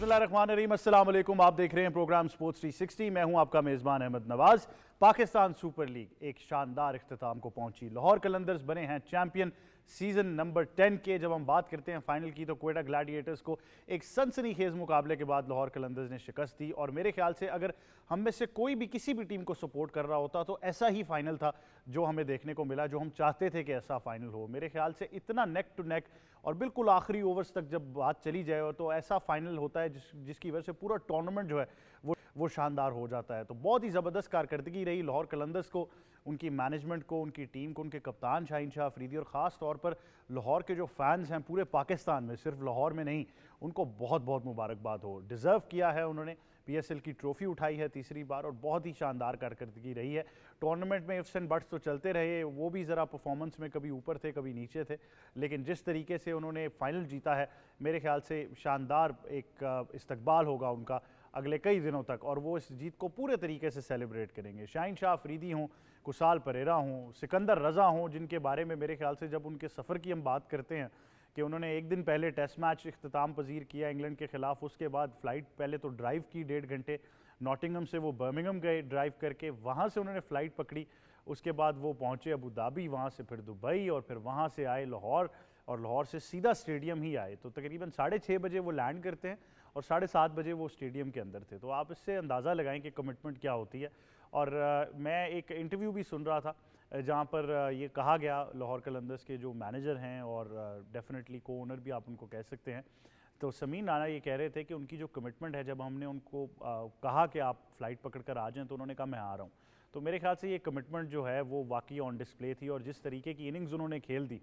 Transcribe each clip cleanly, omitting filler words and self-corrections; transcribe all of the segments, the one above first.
बिस्मिल्लाहिर्रहमानिर्रहीम, अस्सलाम वालेकुम। आप देख रहे हैं प्रोग्राम स्पोर्ट्स 360। मैं हूं आपका मेज़बान अहमद नवाज। पाकिस्तान सुपर लीग एक शानदार इख्तिताम को पहुंची। लाहौर कलंदर्स बने हैं चैंपियन सीजन नंबर 10 के। जब हम बात करते हैं फाइनल की तो क्वेटा ग्लैडिएटर्स को एक सनसनीखेज मुकाबले के बाद लाहौर कलंदर्स ने शिकस्त दी। और मेरे ख्याल से अगर हम में से कोई भी किसी भी टीम को सपोर्ट कर रहा होता तो ऐसा ही फाइनल था जो हमें देखने को मिला, जो हम चाहते थे कि ऐसा फाइनल हो। मेरे ख्याल से इतना नेक टू नेक और बिल्कुल आखिरी ओवर्स तक जब बात चली जाए तो ऐसा फाइनल होता है जिसकी वजह से पूरा टूर्नामेंट जो है वो शानदार हो जाता है। तो बहुत ही ज़बरदस्त कारकर्दगी रही लाहौर कलंदर्स को, उनकी मैनेजमेंट को, उनकी टीम को, उनके कप्तान शाहीन शाह अफरीदी और ख़ास तौर पर लाहौर के जो फैंस हैं पूरे पाकिस्तान में, सिर्फ लाहौर में नहीं, उनको बहुत बहुत मुबारकबाद हो। डिज़र्व किया है उन्होंने, PSL की ट्रॉफी उठाई है तीसरी बार और बहुत ही शानदार कारकर्दगी रही है। टूर्नामेंट में इफ्स एंड बट्स तो चलते रहे, वो भी ज़रा परफॉर्मेंस में कभी ऊपर थे कभी नीचे थे, लेकिन जिस तरीके से उन्होंने फाइनल जीता है मेरे ख्याल से शानदार एक इस्तकबाल होगा उनका अगले कई दिनों तक, और वो इस जीत को पूरे तरीके से सेलिब्रेट करेंगे। शाहीन शाह अफरीदी हों, कुसाल परेरा हों, सिकंदर रज़ा हों, जिनके बारे में मेरे ख्याल से जब उनके सफ़र की हम बात करते हैं कि उन्होंने एक दिन पहले टेस्ट मैच इख्तिताम पजीर किया इंग्लैंड के ख़िलाफ़, उसके बाद फ़्लाइट पहले तो ड्राइव की 1.5 घंटे, नॉटिंगहम से वो बर्मिंघम गए ड्राइव करके, वहाँ से उन्होंने फ़्लाइट पकड़ी, उसके बाद वो पहुँचे अबू धाबी, वहाँ से फिर दुबई और फिर वहाँ से आए लाहौर और लाहौर से सीधा स्टेडियम ही आए। तो तकरीबन 6:30 बजे वो लैंड करते हैं और 7:30 बजे वो स्टेडियम के अंदर थे। तो आप इससे अंदाज़ा लगाएं कि कमिटमेंट क्या होती है। और मैं एक इंटरव्यू भी सुन रहा था जहाँ पर ये कहा गया लाहौर कलंदर्स के जो मैनेजर हैं और डेफिनेटली को ओनर भी आप उनको कह सकते हैं, तो समीन राना ये कह रहे थे कि उनकी जो कमिटमेंट है, जब हमने उनको कहा कि आप फ़्लाइट पकड़ कर आ जाएँ तो उन्होंने कहा मैं आ रहा हूँ। तो मेरे ख्याल से ये कमिटमेंट जो है वो वाकई ऑन डिस्प्ले थी। और जिस तरीके की इनिंग्स उन्होंने खेल दी,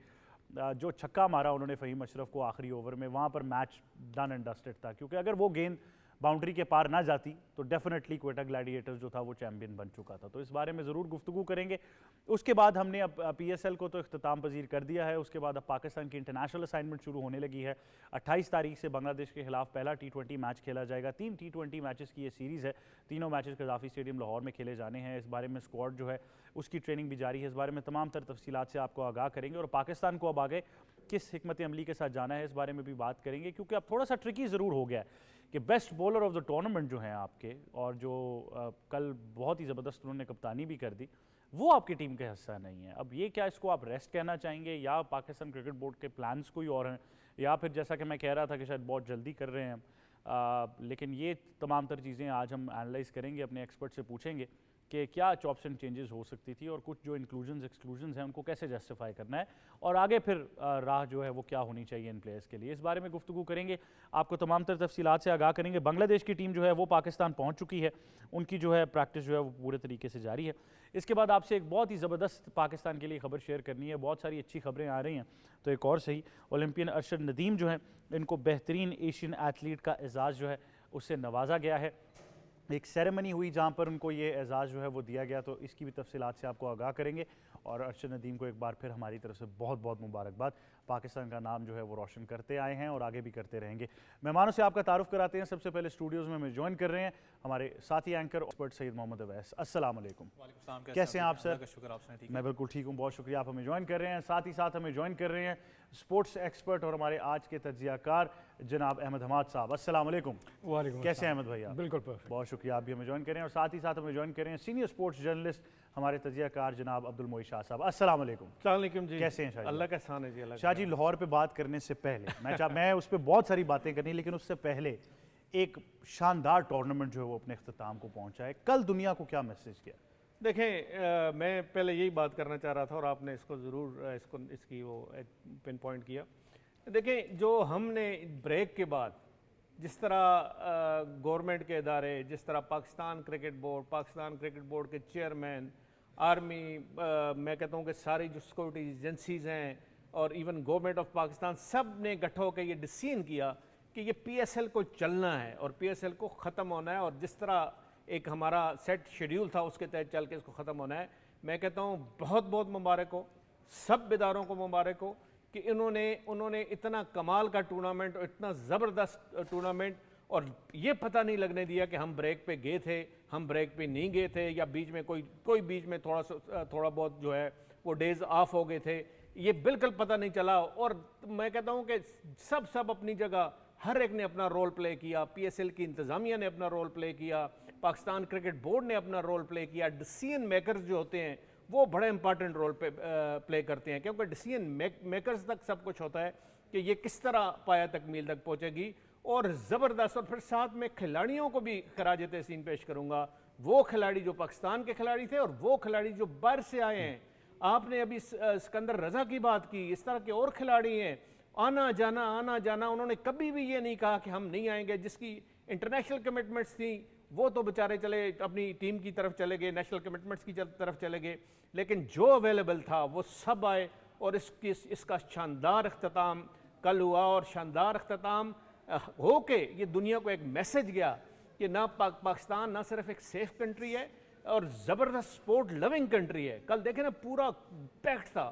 जो छक्का मारा उन्होंने फ़हीम अशरफ को आखिरी ओवर में, वहाँ पर मैच डन एंड डस्टेड था, क्योंकि अगर वो गेंद बाउंड्री के पार ना जाती तो डेफिनेटली क्वेटा ग्लैडिएटर्स जो था वो चैंपियन बन चुका था। तो इस बारे में ज़रूर गुफ्तगू करेंगे। उसके बाद हमने अब PSL को तो इख्तिताम पजीर कर दिया है, उसके बाद अब पाकिस्तान की इंटरनेशनल असाइनमेंट शुरू होने लगी है। 28 तारीख से बांग्लादेश के खिलाफ पहला T20 मैच खेला जाएगा। 3 T20 मैचेस की ये सीरीज़ है, तीनों मैचेस कज़ाफ़ी स्टेडियम लाहौर में खेले जाने हैं। इस बारे में स्क्वाड जो है उसकी ट्रेनिंग भी जारी है। इस बारे में तमाम तर तफसीलात से आपको आगाह करेंगे और पाकिस्तान को अब आगे किस हिकमत अमली के साथ जाना है इस बारे में भी बात करेंगे, क्योंकि अब थोड़ा सा ट्रिकी ज़रूर हो गया है कि best bowler of the tournament जो हैं आपके, और जो कल बहुत ही ज़बरदस्त उन्होंने कप्तानी भी कर दी, वो आपकी टीम का हिस्सा नहीं है। अब ये क्या इसको आप रेस्ट कहना चाहेंगे, या पाकिस्तान क्रिकेट बोर्ड के प्लान्स कोई और हैं, या फिर जैसा कि मैं कह रहा था कि शायद बहुत जल्दी कर रहे हैं लेकिन ये तमाम तर चीज़ें आज हम एनालाइज़ करेंगे, अपने एक्सपर्ट से पूछेंगे कि क्या चॉप्स एंड चेंजेस हो सकती थी और कुछ जो इंक्लूजन्स एक्सक्लूजन्स हैं उनको कैसे जस्टिफाई करना है, और आगे फिर राह जो है वो क्या होनी चाहिए इन प्लेयर्स के लिए। इस बारे में गुफ्तगू करेंगे, आपको तमाम तर तफसीलात से आगाह करेंगे। बांग्लादेश की टीम जो है वो पाकिस्तान पहुंच चुकी है, उनकी जो है प्रैक्टिस जो है वो पूरे तरीके से जारी है। इसके बाद आपसे एक बहुत ही ज़बरदस्त पाकिस्तान के लिए खबर शेयर करनी है, बहुत सारी अच्छी खबरें आ रही हैं। तो एक और सही, ओलंपियन अरशद नदीम जो है, इनको बेहतरीन एशियन एथलीट का एजाज़ जो है उससे नवाजा गया है। एक सेरेमनी हुई जहाँ पर उनको ये एजाज़ जो है वो दिया गया, तो इसकी भी तफसीलात से आपको आगाह करेंगे। और अरशद नदीम को एक बार फिर हमारी तरफ से बहुत बहुत मुबारकबाद। पाकिस्तान का नाम जो है वो रोशन करते आए हैं और आगे भी करते रहेंगे। मेहमानों से आपका तारुफ कराते हैं। सबसे पहले स्टूडियोज़ में हमें ज्वाइन कर रहे हैं हमारे साथी एंकर एक्सपर्ट सैयद मोहम्मद अवैस। अस्सलाम वालेकुम। कैसे हैं आप सर? मैं बिल्कुल ठीक हूँ, बहुत शुक्रिया आप हमें ज्वाइन कर रहे हैं। साथ ही साथ हमें ज्वाइन कर रहे हैं स्पोर्ट्स एक्सपर्ट और हमारे आज के तज्ज़ियाकार जनाब अहमद हमाद साहब। अस्सलाम वालेकुम। वालेकुम। कैसे हैं अहमद भैया? बिल्कुल बहुत शुक्रिया आप भी हमें ज्वाइन करें। और साथ ही साथ हमें ज्वाइन करें सीनियर स्पोर्ट्स जर्नलिस्ट हमारे तज्ज़ियाकार जनाब अब्दुल मोई शाह साहब। अस्सलाम वालेकुम। जी। कैसे हैं शाह जी? अल्लाह का एहसान है जी। शाह जी, लाहौर पे बात करने से पहले मैं उस पर बहुत सारी बातें करनी, लेकिन उससे पहले एक शानदार टूर्नामेंट जो है वो अपने इख्तिताम को पहुंचा है। कल दुनिया को क्या मैसेज किया? देखें, मैं पहले यही बात करना चाह रहा था और आपने इसको ज़रूर इसकी वो पिन पॉइंट किया। देखें, जो हमने ब्रेक के बाद जिस तरह गवर्नमेंट के इदारे, जिस तरह पाकिस्तान क्रिकेट बोर्ड के चेयरमैन, आर्मी, मैं कहता हूँ कि सारी जो सिक्योरिटी एजेंसीज़ हैं और इवन गवर्नमेंट ऑफ पाकिस्तान, सब ने इकट्ठा होकर ये डिसीजन किया कि ये PSL को चलना है और PSL को ख़त्म होना है, और जिस तरह एक हमारा सेट शेड्यूल था उसके तहत चल के इसको ख़त्म होना है। मैं कहता हूँ बहुत बहुत मुबारक हो, सब इदारों को मुबारक हो कि उन्होंने इतना कमाल का टूर्नामेंट और इतना ज़बरदस्त टूर्नामेंट, और ये पता नहीं लगने दिया कि हम ब्रेक पे गए थे, हम ब्रेक पे नहीं गए थे, या बीच में कोई बीच में थोड़ा बहुत जो है वो डेज ऑफ हो गए थे, ये बिल्कुल पता नहीं चला। और मैं कहता हूँ कि सब अपनी जगह हर एक ने अपना रोल प्ले किया, PSL की इंतज़ामिया ने अपना रोल प्ले किया, पाकिस्तान क्रिकेट बोर्ड ने अपना रोल प्ले किया। डिसीजन मेकर्स जो होते हैं वो बड़े इंपॉर्टेंट रोल प्ले करते हैं, क्योंकि डिसीजन मेकर्स तक सब कुछ होता है कि ये किस तरह पाया तकमील तक पहुँचेगी। और ज़बरदस्त, और फिर साथ में खिलाड़ियों को भी खराज तहसीन पेश करूँगा, वो खिलाड़ी जो पाकिस्तान के खिलाड़ी थे और वो खिलाड़ी जो बाहर से आए हैं। आपने अभी सिकंदर रजा की बात की, इस तरह के और खिलाड़ी हैं, आना जाना, उन्होंने कभी भी ये नहीं कहा कि हम नहीं आएंगे। जिसकी इंटरनेशनल कमिटमेंट्स थी वो तो बेचारे चले अपनी टीम की तरफ चले गए, नेशनल कमिटमेंट्स की तरफ चले गए, लेकिन जो अवेलेबल था वो सब आए। और इसका शानदार अख्ताम कल हुआ, और शानदार अख्ताम होके ये दुनिया को एक मैसेज गया कि ना पाकिस्तान ना सिर्फ एक सेफ कंट्री है और ज़बरदस्त स्पोर्ट लविंग कंट्री है। कल देखे ना, पूरा पैक्ड था,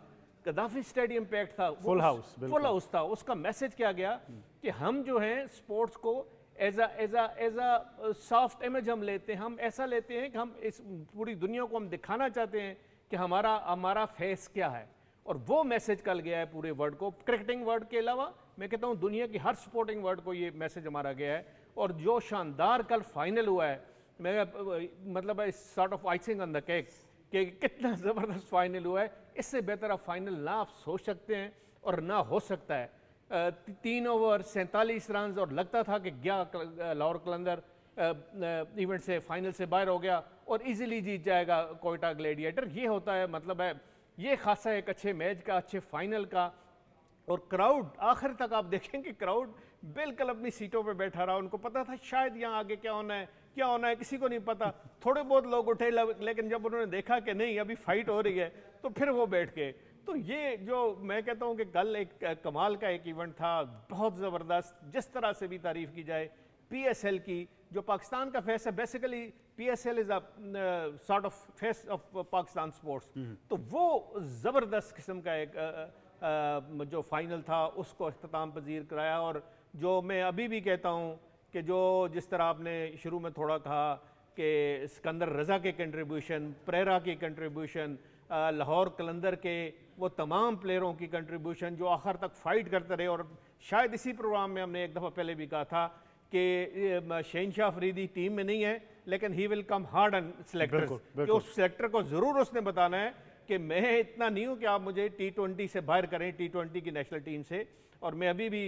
गद्दाफी स्टेडियम पैक्ड था, फुल हाउस था। उसका मैसेज क्या गया कि हम जो हैं स्पोर्ट्स को एज अ सॉफ्ट इमेज हम लेते हैं, हम ऐसा लेते हैं कि हम इस पूरी दुनिया को हम दिखाना चाहते हैं कि हमारा फेस क्या है। और वो मैसेज कल गया है पूरे वर्ल्ड को, क्रिकेटिंग वर्ल्ड के अलावा मैं कहता हूँ दुनिया की हर स्पोर्टिंग वर्ल्ड को ये मैसेज हमारा गया है। और जो शानदार कल फाइनल हुआ है, मैं मतलब sort of icing on the cake कि कितना ज़बरदस्त फाइनल हुआ है। इससे बेहतर आप फाइनल ना आप सोच सकते हैं और ना हो सकता है। 3 ओवर 47 रन, और लगता था कि लाहौर कलंदर इवेंट से फाइनल से बाहर हो गया और इजीली जीत जाएगा कोयटा ग्लैडिएटर। ये होता है, मतलब है ये खासा है एक अच्छे मैच का, अच्छे फाइनल का। और क्राउड आखिर तक आप देखेंगे, क्राउड बिल्कुल अपनी सीटों पे बैठा रहा। उनको पता था शायद यहाँ आगे क्या होना है किसी को नहीं पता। थोड़े बहुत लोग उठे, लेकिन जब उन्होंने देखा कि नहीं अभी फाइट हो रही है तो फिर वो बैठ गए। तो ये जो मैं कहता हूँ कि कल एक कमाल का एक इवेंट था, बहुत ज़बरदस्त। जिस तरह से भी तारीफ़ की जाए PSL की, जो पाकिस्तान का फेस है, basically PSL is a sort of face of Pakistan sports. तो वो ज़बरदस्त किस्म का एक जो फाइनल था उसको अख्ताम पजीर कराया। और जो मैं अभी भी कहता हूँ कि जिस तरह आपने शुरू में थोड़ा कहा कि सिकंदर रज़ा के कंट्रीब्यूशन, प्रेरा की कंट्रीब्यूशन, लाहौर कलंदर के वो तमाम प्लेयरों की कंट्रीब्यूशन जो आखिर तक फाइट करते रहे। और शायद इसी प्रोग्राम में हमने एक दफ़ा पहले भी कहा था कि शहनशाह अफरीदी टीम में नहीं है, लेकिन he will come hard on selectors, कि उस सेलेक्टर को ज़रूर उसने बताना है कि मैं इतना नहीं हूँ कि आप मुझे T20 से बाहर करें, T20 की नेशनल टीम से। और मैं अभी भी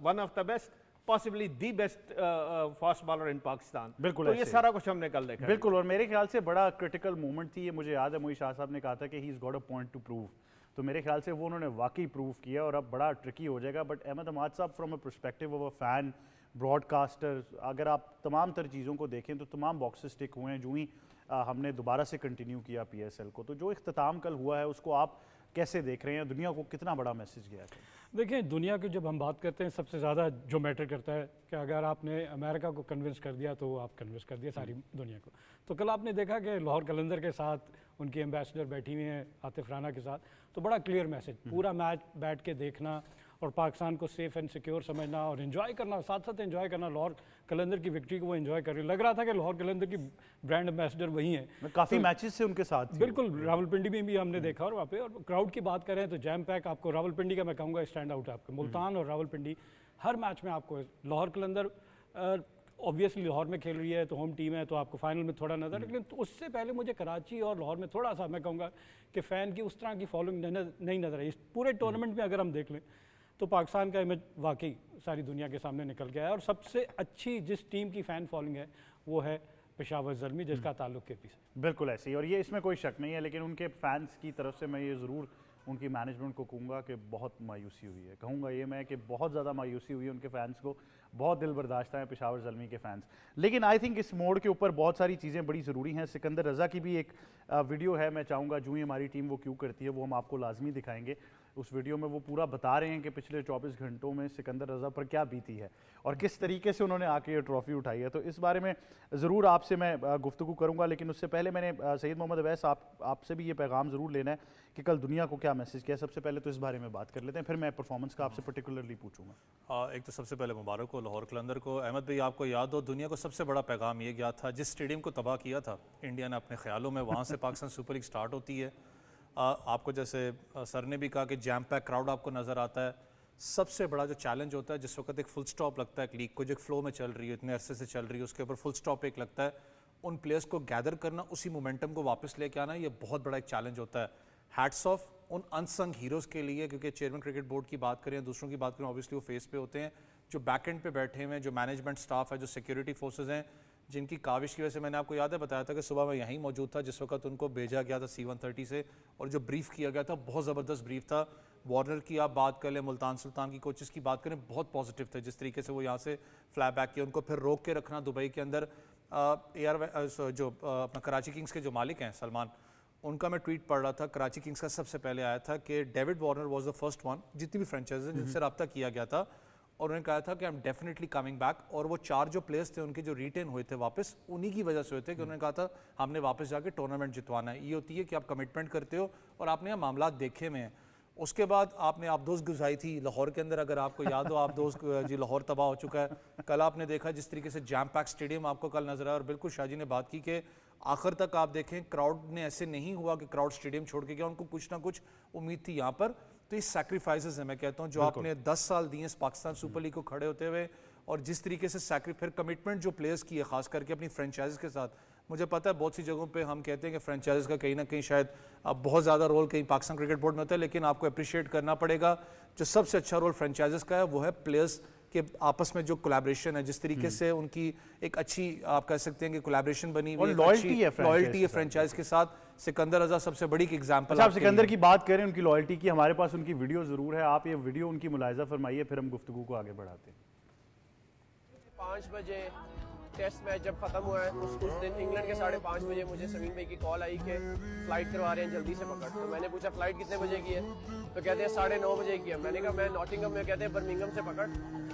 one of the best, possibly the best fast bowler इन पाकिस्तान। बिल्कुल, तो ये सारा कुछ हमने कल देखा। बिल्कुल, और मेरे ख्याल से बड़ा क्रिटिकल मोमेंट थी ये। मुझे याद है मोई शाह साहब ने कहा था कि he is got a point two prove, तो मेरे ख्याल से वो उन्होंने वाकई प्रूव किया और अब बड़ा ट्रिकी हो जाएगा। बट अहमद हमाद साहब, from a perspective of a fan, broadcaster, अगर आप तमाम तर चीज़ों को देखें तो तमाम बॉक्सेस टिक हुए हैं जो ही हमने दोबारा से कंटिन्यू किया PSL को। तो जो इख्तिताम कल हुआ है उसको आप कैसे देख रहे हैं? दुनिया को कितना बड़ा मैसेज गया है? देखिए, दुनिया की जब हम बात करते हैं, सबसे ज़्यादा जो मैटर करता है कि अगर आपने अमेरिका को कन्विंस कर दिया तो आप कन्विंस कर दिया सारी दुनिया को। तो कल आपने देखा कि लाहौर कलंदर के साथ उनकी एम्बेसडर बैठी हुई हैं आतिफ राना के साथ, तो बड़ा क्लियर मैसेज, पूरा मैच बैठ के देखना और पाकिस्तान को सेफ एंड सिक्योर समझना और एंजॉय करना, साथ साथ एंजॉय करना। लाहौर कलंदर की विक्ट्री को वो एंजॉय कर रही, लग रहा था कि लाहौर कलंदर की ब्रांड एम्बेसडर वही हैं। काफ़ी मैचेस से उनके साथ बिल्कुल, रावलपिंडी में भी हमने देखा। और वहाँ पे और क्राउड की बात करें तो जैम पैक आपको रावलपिंडी का मैं कहूँगा स्टैंड आउट है आपको। मुल्तान और रावलपिंडी हर मैच में आपको, लाहौर कलंदर ऑब्वियसली लाहौर में खेल रही है तो होम टीम है तो आपको फाइनल में थोड़ा नज़र, लेकिन तो उससे पहले मुझे कराची और लाहौर में थोड़ा सा मैं कहूँगा कि फ़ैन की उस तरह की फॉलोइंग नहीं नज़र आई। इस पूरे टूर्नामेंट में अगर हम देख लें तो पाकिस्तान का इमेज वाकई सारी दुनिया के सामने निकल गया है। और सबसे अच्छी जिस टीम की फ़ैन फॉलोइंग है वो है पेशावर ज़ल्मी, जिसका ताल्लुक KP से। बिल्कुल ऐसे ही, और ये इसमें कोई शक नहीं है। लेकिन उनके फैंस की तरफ से मैं ये ज़रूर उनकी मैनेजमेंट को कहूँगा कि बहुत मायूसी हुई है। कहूँगा ये मैं कि बहुत ज़्यादा मायूसी हुई है उनके फैंस को, बहुत दिल बर्दाश्त है पेशावर ज़ल्मी के फैंस। लेकिन आई थिंक इस मोड़ के ऊपर बहुत सारी चीज़ें बड़ी ज़रूरी हैं। सिकंदर रज़ा की भी एक वीडियो है, मैं चाहूँगा जो ही हमारी टीम वो क्यों करती है वो हम आपको लाजमी दिखाएंगे। उस वीडियो में वो पूरा बता रहे हैं कि पिछले 24 घंटों में सिकंदर रज़ा पर क्या बीती है और किस तरीके से उन्होंने आके ये ट्रॉफ़ी उठाई है। तो इस बारे में ज़रूर आपसे मैं गुफ्तगू करूँगा, लेकिन उससे पहले मैंने सैयद मोहम्मद अवैस आपसे भी ये पैगाम ज़रूर लेना है कि कल दुनिया को क्या मैसेज किया। सबसे पहले तो इस बारे में बात कर लेते हैं, फिर मैं परफॉर्मेंस का आपसे पर्टिकुलरली पूछूंगा। एक तो सबसे पहले मुबारक हो लाहौर कलंदर को। अहमद भाई, आपको याद हो दुनिया को सबसे बड़ा पैगाम ये गया था, जिस स्टेडियम को तबाह किया था इंडिया ने अपने ख्यालों में, वहाँ से पाकिस्तान सुपर लीग स्टार्ट होती है। आपको जैसे सर ने भी कहा कि जैम पैक क्राउड आपको नज़र आता है, सबसे बड़ा जो चैलेंज होता है जिस वक्त एक फुल स्टॉप लगता है, एक लीग को जो फ्लो में चल रही है, इतने अरसे से चल रही है, उसके ऊपर फुल स्टॉप एक लगता है, उन प्लेयर्स को गैदर करना, उसी मोमेंटम को वापस लेके आना, ये बहुत बड़ा एक चैलेंज होता है। हैट्स ऑफ उन अनसंग हीरोज़ के लिए, क्योंकि चेयरमैन क्रिकेट बोर्ड की बात करें, दूसरों की बात करें, ऑब्वियसली वो फेस पे होते हैं, जो बैक एंड पे बैठे हुए हैं, जो मैनेजमेंट स्टाफ है, जो सिक्योरिटी फोर्सेज हैं, जिनकी काविश की वजह से मैंने आपको याद है बताया था कि सुबह मैं यहीं मौजूद था जिस वक्त उनको भेजा गया था C-130 से, और जो ब्रीफ किया गया था बहुत ज़बरदस्त ब्रीफ था। वार्नर की आप बात कर लें, मुल्तान सुल्तान की कोचेस की बात करें, बहुत पॉजिटिव थे जिस तरीके से वो यहाँ से फ्लाई बैक किया, उनको फिर रोक के रखना दुबई के अंदर। अपना कराची किंग्स के जो मालिक हैं सलमान, उनका मैं ट्वीट पढ़ रहा था, कराची किंग्स का सबसे पहले आया था कि David Warner was the first one, जितनी भी फ्रेंचाइज हैं जिनसे रब्ता किया गया था, और उन्होंने कहा था कि I am definitely coming back. और वो 4 जो प्लेयर्स थे उनके जो रिटेन हुए थे वापस, उन्हीं की वजह से हुए थे कि उन्होंने कहा था हमने वापस जाके टूर्नामेंट जितवाना है। ये होती है कि आप कमिटमेंट करते हो और आपने यहाँ मामला देखे में हैं। उसके बाद आपने आबदोज गुजाई थी लाहौर के अंदर, अगर आपको याद हो, आबदोज जी लाहौर तबाह हो चुका है। कल आपने देखा जिस तरीके से जैम पैक स्टेडियम आपको कल नजर आया, और बिल्कुल शाहजी ने बात की कि आखिर तक आप देखें क्राउड ने ऐसे नहीं हुआ कि क्राउड स्टेडियम छोड़ के गया, उनको कुछ ना कुछ उम्मीद थी यहाँ पर। तो ये सैक्रिफाइसेस है, मैं कहता हूँ, जो आपने 10 साल दिए इस पाकिस्तान सुपर लीग को खड़े होते हुए, और जिस तरीके से फिर कमिटमेंट जो प्लेयर्स की है खास करके अपनी फ्रेंचाइज के साथ। मुझे पता है बहुत सी जगहों पे हम कहते हैं कि फ्रेंचाइज का कहीं ना कहीं शायद अब बहुत ज़्यादा रोल कहीं पाकिस्तान क्रिकेट बोर्ड में होता है, लेकिन आपको अप्रिशिएट करना पड़ेगा जो सबसे अच्छा रोल फ्रेंचाइजेस का है वो है प्लेयर्स के आपस में जो कोलैबोरेशन है, जिस तरीके से उनकी एक अच्छी आप कह सकते हैं कि कोलैबोरेशन बनी हुई है, लॉयल्टी है फ्रेंचाइज के साथ। सिकंदर रजा सबसे बड़ी एग्जांपल। अच्छा, आप सिकंदर की बात करें, उनकी लॉयल्टी की, हमारे पास उनकी वीडियो जरूर है, आप ये वीडियो उनकी मुलाहिजा फरमाइए, फिर हम गुफ्तगू को आगे बढ़ाते हैं। 5 बजे टेस्ट मैच जब खत्म हुआ है उस दिन इंग्लैंड के 5:30 बजे मुझे समीम भाई की कॉल आई कि फ्लाइट करवा रहे हैं, जल्दी से पकड़। तो मैंने पूछा फ्लाइट कितने बजे की है, तो कहते हैं 9:30 बजे की है। मैंने कहा मैं नॉटिंघम में, कहते हैं बर्मिंघम से पकड़,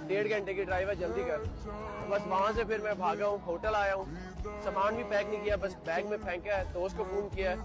1.5 घंटे की ड्राइव है, जल्दी कर। तो बस वहाँ से फिर मैं भागा हूँ, होटल आया हूँ, सामान भी पैक नहीं किया, बस बैग में फेंका है, दोस्त को फ़ोन किया है,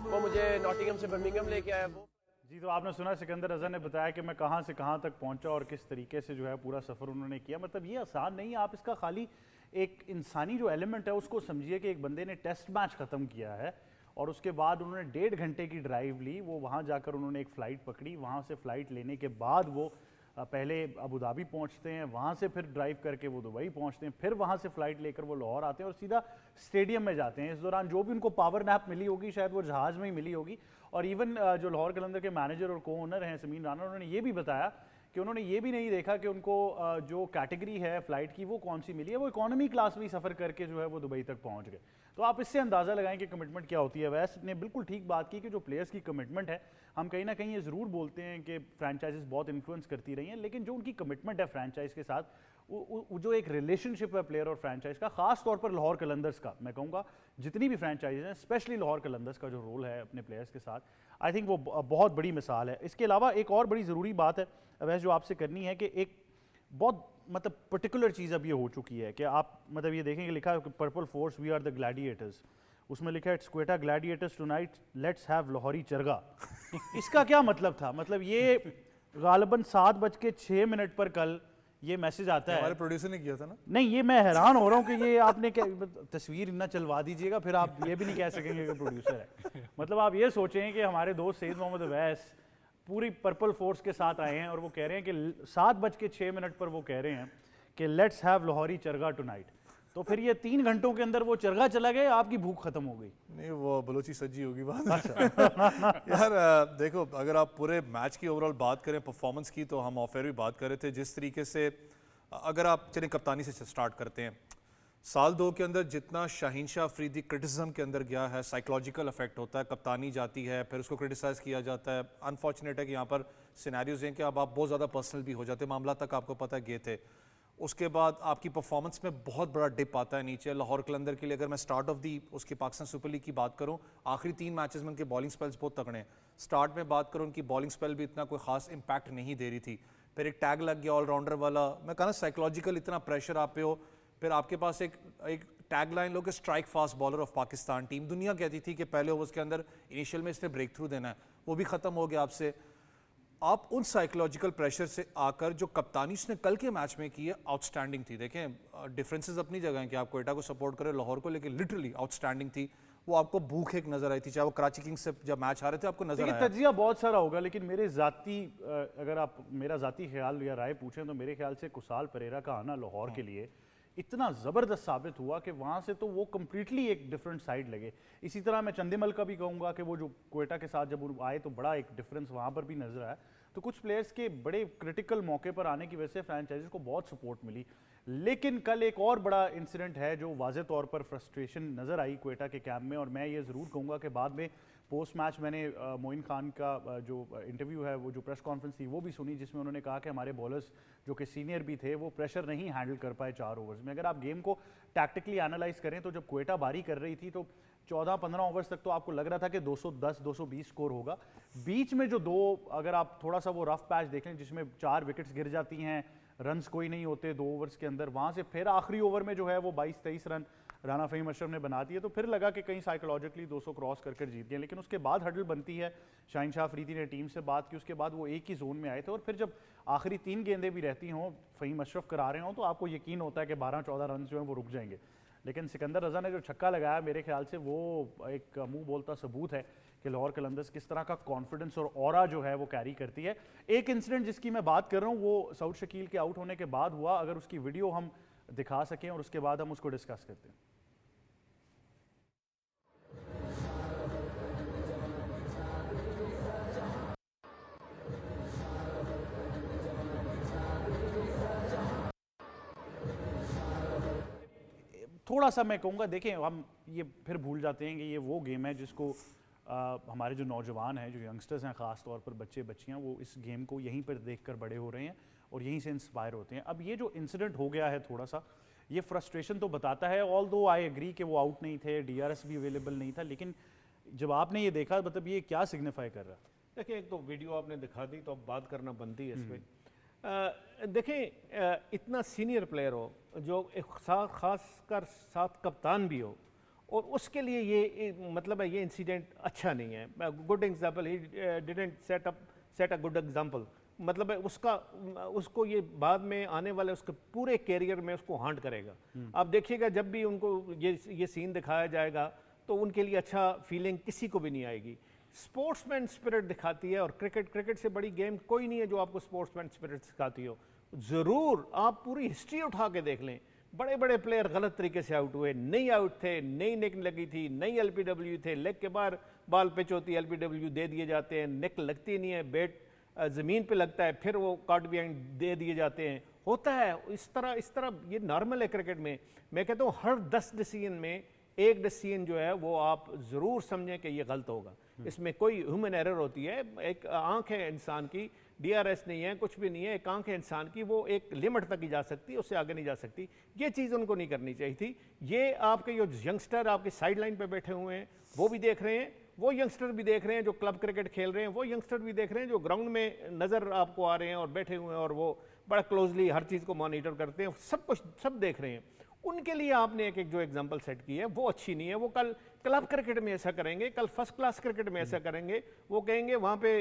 वो मुझे नॉटिंघम से बर्मिंघम लेके आया। वो जी, तो आपने सुना सिकंदर रजा ने बताया कि मैं कहाँ से कहाँ तक पहुँचा और किस तरीके से जो है पूरा सफ़र उन्होंने किया। मतलब ये आसान नहीं है, आप इसका खाली एक इंसानी जो एलिमेंट है उसको समझिए कि एक बंदे ने टेस्ट मैच ख़त्म किया है और उसके बाद उन्होंने 1.5 घंटे की ड्राइव ली, वो वहाँ जाकर उन्होंने एक फ़्लाइट पकड़ी, वहाँ से फ़्लाइट लेने के बाद वो पहले अबू धाबी पहुँचते हैं, वहाँ से फिर ड्राइव करके वो दुबई पहुँचते हैं, फिर वहाँ से फ़्लाइट लेकर वो लाहौर आते हैं और सीधा स्टेडियम में जाते हैं। इस दौरान जो भी उनको पावर नैप मिली होगी शायद वो जहाज़ में ही मिली होगी। और इवन जो लाहौर कलंदर के मैनेजर और को ओनर हैं समीन राना, उन्होंने ये भी बताया कि उन्होंने ये भी नहीं देखा कि उनको जो कैटेगरी है फ़्लाइट की वो कौन सी मिली है, वो इकॉनमी क्लास में सफ़र करके जो है वो दुबई तक पहुंच गए। तो आप इससे अंदाज़ा लगाएं कि कमिटमेंट क्या होती है। वैसे ने बिल्कुल ठीक बात की कि जो प्लेयर्स की कमिटमेंट है, हम कहीं ना कहीं ये ज़रूर बोलते हैं कि फ्रेंचाइजेस बहुत इन्फ्लुएंस करती रही हैं, लेकिन जो उनकी कमिटमेंट है फ्रेंचाइज के साथ, वो जो एक रिलेशनशिप है प्लेयर और फ्रेंचाइज का, ख़ास तौर पर लाहौर कलंदर्स का, मैं कहूँगा जितनी भी फ्रेंचाइज हैं, स्पेशली लाहौर कलंदर्स का जो रोल है अपने प्लेयर्स के साथ, आई थिंक वो बहुत बड़ी मिसाल है। इसके अलावा एक और बड़ी ज़रूरी बात है वैसे जो आपसे करनी है कि एक बहुत मतलब पर्टिकुलर चीज़ अब ये हो चुकी है कि आप मतलब ये देखेंगे लिखा है Purple Force we are the Gladiators, उसमें लिखा है it's Quetta Gladiators tonight let's have Lahori charga. इसका क्या मतलब था? मतलब ये गालिबन 7:06 पर कल ये मैसेज आता है, हमारे प्रोड्यूसर ने किया था ना। नहीं, ये मैं हैरान हो रहा हूँ कि ये आपने क्या तस्वीर ना चलवा दीजिएगा, फिर आप ये भी नहीं कह सकेंगे कि प्रोड्यूसर है। मतलब आप ये सोचें कि हमारे दोस्त सईद मोहम्मद अवैस पूरी पर्पल फोर्स के साथ आए हैं और वो कह रहे हैं कि 7:06 पर वो कह रहे हैं कि let's have Lahori chargha tonight. तो फिर ये 3 घंटों के अंदर वो चरगा चला गया, आपकी भूख खत्म हो गई। नहीं, वो बलोची सज्जी होगी बात। यार देखो, अगर आप पूरे मैच की ओवरऑल बात करें, परफॉर्मेंस की, तो हम ऑफेयर भी बात कर रहे थे जिस तरीके से, अगर आप चलें कप्तानी से स्टार्ट करते हैं, साल 2 के अंदर जितना शाहीन शाह अफरीदी क्रिटिसिज्म के अंदर गया है, साइकोलॉजिकल इफेक्ट होता है, कप्तानी जाती है, फिर उसको क्रिटिसाइज किया जाता है। अनफॉर्चुनेट है कि यहाँ पर सिनेरियोज हैं कि अब आप बहुत ज़्यादा पर्सनल भी हो जाते, मामला तक आपको पता है गए थे। उसके बाद आपकी परफॉर्मेंस में बहुत बड़ा डिप आता है नीचे। लाहौर कलंदर के लिए अगर मैं स्टार्ट ऑफ दी उसकी पाकिस्तान सुपर लीग की बात करूं, आखिरी 3 मैचेस में उनके बॉलिंग स्पेल्स बहुत तगड़े हैं। स्टार्ट में बात करूं, उनकी बॉलिंग स्पेल भी इतना कोई खास इंपैक्ट नहीं दे रही थी, फिर एक टैग लग गया ऑलराउंडर वाला। मैं कहा ना, साइकोलॉजिकल इतना प्रेशर आप पे हो, फिर आपके पास एक टैग लाइन लो कि strike fast bowler of Pakistan. Team दुनिया कहती थी कि पहले ओवर्स के अंदर इनिशियल में इसने ब्रेक थ्रू देना है, वो भी ख़त्म हो गया आपसे। आप उन साइकोलॉजिकल प्रेशर से आकर जो कप्तानी उसने कल के मैच में की है, आउटस्टैंडिंग थी। देखें, डिफरेंसेस अपनी जगह हैं कि आप कोयटा को सपोर्ट करें, लाहौर को, लेकिन लिटरली आउटस्टैंडिंग थी। वो आपको भूख एक नजर आई थी, चाहे वो कराची किंग्स से जब मैच आ रहे थे आपको नजर देखिए आया? तजिया बहुत सारा होगा, लेकिन मेरे जाती अगर आप मेरा जाती ख्याल या राय पूछें तो मेरे ख्याल से कुसाल परेरा का आना लाहौर के लिए इतना ज़बरदस्त साबित हुआ कि वहाँ से तो वो कम्प्लीटली एक डिफरेंट साइड लगे। इसी तरह मैं चंदीमल का भी कहूँगा कि वो जो क्वेटा के साथ जब वो आए तो बड़ा एक डिफरेंस वहाँ पर भी नजर आया। तो कुछ प्लेयर्स के बड़े क्रिटिकल मौके पर आने की वजह से फ्रेंचाइजीज को बहुत सपोर्ट मिली। लेकिन कल एक और बड़ा इंसिडेंट है जो वाज़े तौर पर फ्रस्ट्रेशन नज़र आई क्वेटा के कैंप में, और मैं ये ज़रूर कहूँगा कि बाद में पोस्ट मैच मैंने मोइन खान का जो इंटरव्यू है, वो जो प्रेस कॉन्फ्रेंस थी वो भी सुनी, जिसमें उन्होंने कहा कि हमारे बॉलर्स जो कि सीनियर भी थे वो प्रेशर नहीं हैंडल कर पाए 4 ओवर्स में। अगर आप गेम को टैक्टिकली एनालाइज करें तो जब क्वेटा बारी कर रही थी तो 14-15 ओवर्स तक तो आपको लग रहा था कि 210-220 स्कोर होगा। बीच में जो दो, अगर आप थोड़ा सा वो रफ पैच देखें जिसमें 4 विकेट्स गिर जाती हैं, रन्स कोई नहीं होते 2 ओवर्स के अंदर, वहाँ से फिर आखिरी ओवर में जो है वो 22-23 रन राना फ़हीम अशरफ ने बना दिए, तो फिर लगा कि कहीं साइकोलॉजिकली 200 क्रॉस करके जीत गए। लेकिन उसके बाद हडल बनती है, शाहीन शाह अफरीदी ने टीम से बात की, उसके बाद वो एक ही जोन में आए थे, और फिर जब आखिरी 3 गेंदें भी रहती हों, फ़हीम अशरफ करा रहे हों, तो आपको यकीन होता है कि 12-14 रन जो हैं वो रुक जाएंगे। लेकिन सिकंदर रज़ा ने जो छक्का लगाया, मेरे ख्याल से वो एक मुंह बोलता सबूत है कि लाहौर कलंदर्स किस तरह का कॉन्फिडेंस और ऑरा जो है वो कैरी करती है। एक इंसिडेंट जिसकी मैं बात कर रहा हूँ वो सऊद शकील के आउट होने के बाद हुआ, अगर उसकी वीडियो हम दिखा सकें और उसके बाद हम उसको डिस्कस करते हैं। थोड़ा सा मैं कहूँगा, देखें हम ये फिर भूल जाते हैं कि ये वो गेम है जिसको हमारे जो नौजवान हैं, जो यंगस्टर्स हैं, ख़ास तौर पर बच्चे बच्चियाँ, वो इस गेम को यहीं पर देखकर बड़े हो रहे हैं और यहीं से इंस्पायर होते हैं। अब ये जो इंसिडेंट हो गया है थोड़ा सा, ये फ्रस्ट्रेशन तो बताता है, ऑल दो आई एग्री कि वो आउट नहीं थे, DRS भी अवेलेबल नहीं था, लेकिन जब आपने ये देखा, मतलब ये क्या सिग्निफाई कर रहा है? देखिए, एक तो वीडियो आपने दिखा दी तो अब बात करना बनती है इस पर। देखें, इतना सीनियर प्लेयर हो जो एक खास कर साथ कप्तान भी हो, और उसके लिए ये मतलब है ये इंसिडेंट अच्छा नहीं है। Good example, he didn't set a good example, मतलब है उसको ये बाद में आने वाले उसके पूरे कैरियर में उसको हांट करेगा। आप देखिएगा जब भी उनको ये सीन दिखाया जाएगा तो उनके लिए अच्छा फीलिंग किसी को भी नहीं आएगी। स्पोर्ट्समैन स्पिरिट दिखाती है, और क्रिकेट से बड़ी गेम कोई नहीं है जो आपको स्पोर्ट्समैन स्पिरिट सिखाती हो। ज़रूर आप पूरी हिस्ट्री उठा के देख लें, बड़े बड़े प्लेयर गलत तरीके से आउट हुए, नहीं आउट थे, नई नेक लगी थी, नई LPW थे, लेग के बाहर बाल पिच होती है, LPW दे दिए जाते हैं, नेक लगती नहीं है, बैट ज़मीन पे लगता है, फिर वो कट बिहाइंड दे दिए जाते हैं। होता है इस तरह ये नॉर्मल है क्रिकेट में। मैं कहता हूँ हर 10 डिसीजन में एक डिसीजन जो है वो आप ज़रूर समझें कि ये गलत होगा। इसमें कोई ह्यूमन एरर होती है, एक आंख है इंसान की, DRS नहीं है, कुछ भी नहीं है, एक आंख है इंसान की, वो एक लिमिट तक ही जा सकती है, उससे आगे नहीं जा सकती। ये चीज़ उनको नहीं करनी चाहिए थी। ये आपके जो यंगस्टर आपके साइड लाइन पर बैठे हुए हैं वो भी देख रहे हैं, वो यंगस्टर भी देख रहे हैं जो क्लब क्रिकेट खेल रहे हैं, वो यंगस्टर भी देख रहे हैं जो ग्राउंड में नज़र आपको आ रहे हैं और बैठे हुए हैं, और वो बड़ा क्लोजली हर चीज़ को मॉनिटर करते हैं, सब कुछ सब देख रहे हैं। उनके लिए आपने एक जो एग्जांपल सेट की है वो अच्छी नहीं है। वो कल क्लब क्रिकेट में ऐसा करेंगे, कल फर्स्ट क्लास क्रिकेट में ऐसा करेंगे, वो कहेंगे वहाँ पे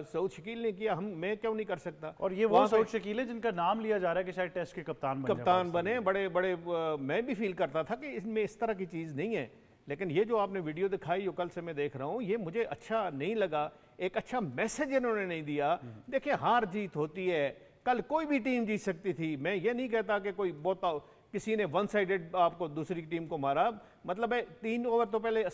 सऊद शकील ने किया, मैं क्यों नहीं कर सकता। और ये वो सऊद शकील है जिनका नाम लिया जा रहा है कि शायद टेस्ट के कप्तान बने, बड़े बड़े मैं भी फील करता था कि इसमें इस तरह की चीज़ नहीं है। लेकिन ये जो आपने वीडियो दिखाई, जो कल से मैं देख रहा हूँ, ये मुझे अच्छा नहीं लगा, एक अच्छा मैसेज इन्होंने नहीं दिया। देखिए, हार जीत होती है, कल कोई भी टीम जीत सकती थी। मैं ये नहीं कहता कि कोई बहुत किसी ने वन साइडेड आपको दूसरी टीम को मारा, मतलब है 3 ओवर तो पहले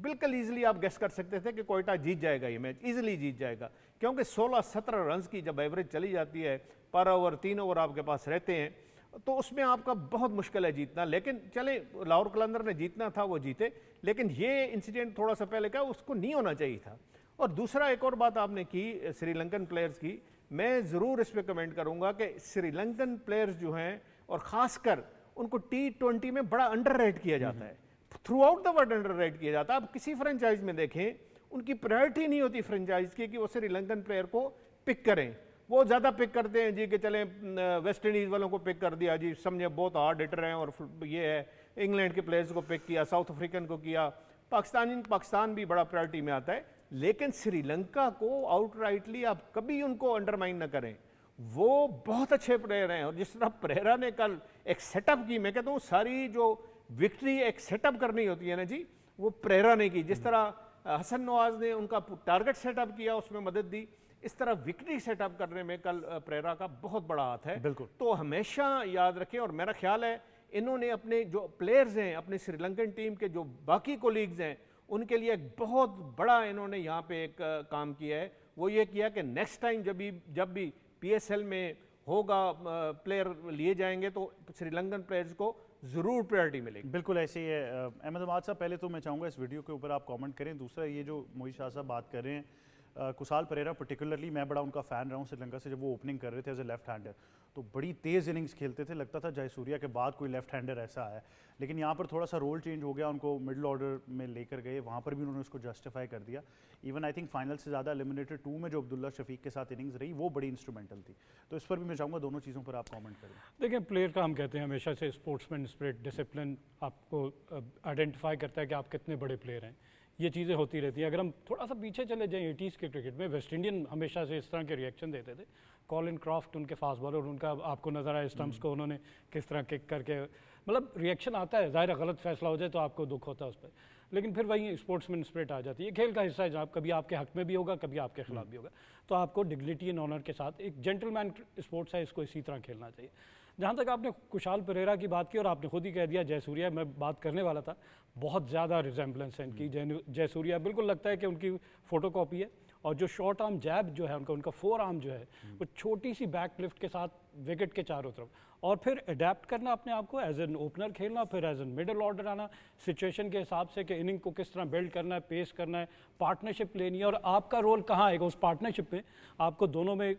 बिल्कुल ईजिली आप गेस कर सकते थे कि कोयटा जीत जाएगा, ये मैच ईजिली जीत जाएगा, क्योंकि 16-17 रन की जब एवरेज चली जाती है पर ओवर, 3 ओवर आपके पास रहते हैं, तो उसमें आपका बहुत मुश्किल है जीतना। लेकिन चले, लाहौर कलंदर ने जीतना था, वो जीते, लेकिन ये इंसिडेंट थोड़ा सा पहले का उसको नहीं होना चाहिए था। और दूसरा एक और बात आपने की श्रीलंकन प्लेयर्स की, मैं ज़रूर इस पर कमेंट करूँगा कि श्रीलंकन प्लेयर्स जो हैं, और ख़ासकर उनको T20 में बड़ा अंडररेट किया जाता है, through out the world underrate किया जाता है। आप किसी फ्रेंचाइज में देखें, उनकी प्रायोरिटी नहीं होती फ्रेंचाइज की कि वो श्रीलंकन प्लेयर को पिक करें। वो ज़्यादा पिक करते हैं जी कि चलें वेस्ट इंडीज़ वालों को पिक कर दिया जी, समझे बहुत हार्ड हिटर हैं, और ये है इंग्लैंड के प्लेयर्स को पिक किया, साउथ अफ्रीकन को किया, पाकिस्तान भी बड़ा प्रायोरिटी में आता है। लेकिन श्रीलंका को आउटराइटली आप कभी उनको अंडरमाइन न करें, वो बहुत अच्छे प्लेयर हैं। और जिस तरह परेरा ने कल एक सेटअप की, मैं कहता हूँ सारी जो विक्ट्री एक सेटअप करनी होती है ना जी, वो प्रेरा ने की। जिस तरह हसन नवाज ने उनका टारगेट सेटअप किया, उसमें मदद दी, इस तरह विकेट सेटअप करने में कल प्रेरा का बहुत बड़ा हाथ है। बिल्कुल। तो हमेशा याद रखें, और मेरा ख्याल है इन्होंने अपने जो प्लेयर्स हैं, अपने श्रीलंकन टीम के जो बाकी कोलीग्स हैं, उनके लिए एक बहुत बड़ा इन्होंने यहाँ पे एक काम किया है। वो ये किया कि नेक्स्ट टाइम जब भी PSL में होगा प्लेयर लिए जाएंगे तो श्रीलंकन प्लेयर्स को ज़रूर प्रायोरिटी मिलेगी। बिल्कुल ऐसे ही है। अहमद अमाद साहब, पहले तो मैं चाहूँगा इस वीडियो के ऊपर आप कमेंट करें। दूसरा, ये जो मोहित शाह साहब बात कर रहे हैं, कुशाल परेरा पर्टिकुलरली, मैं बड़ा उनका फ़ैन रहा हूँ श्रीलंका से। जब वो ओपनिंग कर रहे थे एज ए लेफ्ट हैंडर तो बड़ी तेज़ इनिंग्स खेलते थे, लगता था जयसूर्या के बाद कोई लेफ्ट हैंडर ऐसा है। लेकिन यहाँ पर थोड़ा सा रोल चेंज हो गया, उनको मिडिल ऑर्डर में लेकर गए, वहाँ पर भी उन्होंने उसको जस्टिफाई कर दिया। इवन आई थिंक फाइनल से ज़्यादा एलिमिनेटेड 2 में जो अब्दुल्ला शफीक के साथ इनिंग्स रही वो बड़ी इंस्ट्रूमेंटल थी। तो इस पर भी मैं चाहूँगा दोनों चीज़ों पर आप कमेंट करें। देखिए, प्लेयर का हम कहते हैं हमेशा से स्पोर्ट्समैन स्पिरिट, डिसिप्लिन आपको आइडेंटिफाई करता है कि आप कितने बड़े प्लेयर हैं। ये चीज़ें होती रहती हैं। अगर हम थोड़ा सा पीछे चले जाएं 80s के क्रिकेट में, वेस्ट इंडियन हमेशा से इस तरह के रिएक्शन देते थे। कॉलिन क्रॉफ्ट उनके फास्ट बॉलर, उनका आपको नज़र आया स्टम्प्स को उन्होंने किस तरह किक करके, मतलब रिएक्शन आता है। ज़ाहिर गलत फैसला हो जाए तो आपको दुख होता है उस पर, लेकिन फिर वही स्पोर्ट्समैन स्पिरिट आ जाती है। खेल का हिस्सा है जहाँ कभी आपके हक में भी होगा, कभी आपके खिलाफ भी होगा। तो आपको डिग्निटी एंड ऑनर के साथ, एक जेंटलमैन स्पोर्ट्स है, इसको इसी तरह खेलना चाहिए। जहाँ तक आपने कुशाल परेरा की बात की और आपने खुद ही कह दिया जयसूर्या, मैं बात करने वाला था, बहुत ज़्यादा रिजेंबलेंस है इनकी। जयसूर्या बिल्कुल लगता है कि उनकी फ़ोटोकॉपी है। और जो शॉर्ट आर्म जैब जो है उनका 4 आर्म जो है, वो छोटी सी बैक लिफ्ट के साथ विकेट के चारों तरफ, और फिर अडेप्ट करना अपने आप को, एज एन ओपनर खेलना, फिर एज एन मिडल ऑर्डर आना, सिचुएशन के हिसाब से कि इनिंग को किस तरह बिल्ड करना है, पेस करना है, पार्टनरशिप लेनी है, और आपका रोल कहाँ आएगा उस पार्टनरशिप में। आपको दोनों में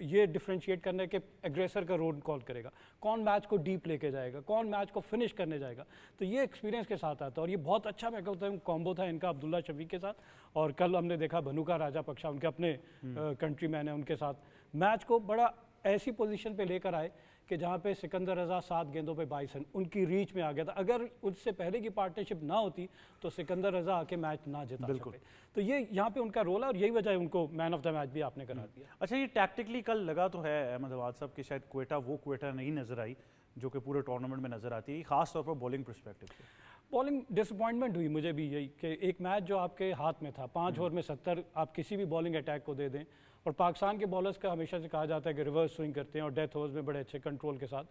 ये डिफ्रेंशिएट करना है कि एग्रेसर का रोल कॉल करेगा, कौन मैच को डीप लेके जाएगा, कौन मैच को फिनिश करने जाएगा। तो ये एक्सपीरियंस के साथ आता है, और ये बहुत अच्छा मैं कहता हूँ कॉम्बो था इनका अब्दुल्ला शफीक के साथ। और कल हमने देखा भनुका राजापक्षा, उनके अपने कंट्री मैन है, उनके साथ मैच को बड़ा ऐसी पोजीशन पे लेकर आए कि जहाँ पे सिकंदर रजा 7 गेंदों पे 22 रन उनकी रीच में आ गया था। अगर उससे पहले की पार्टनरशिप ना होती तो सिकंदर रजा आके मैच ना जिता सकते। तो ये यहाँ पे उनका रोल है, और यही वजह है उनको मैन ऑफ द मैच भी आपने करा दिया। अच्छा, ये टैक्टिकली कल लगा तो है अहमद अवाद साहब कि शायद क्वेटा वो क्वेटा नहीं नज़र आई जो कि पूरे टूर्नामेंट में नज़र आती है, खास तौर पर बॉलिंग परस्पेक्टिव से। बॉलिंग डिसअपॉइंटमेंट हुई मुझे भी यही कि एक मैच जो आपके हाथ में था, 5 ओवर में 70 आप किसी भी बॉलिंग अटैक को दे दें। और पाकिस्तान के बॉलर्स का हमेशा से कहा जाता है कि रिवर्स स्विंग करते हैं और डेथ ओवर्स में बड़े अच्छे कंट्रोल के साथ।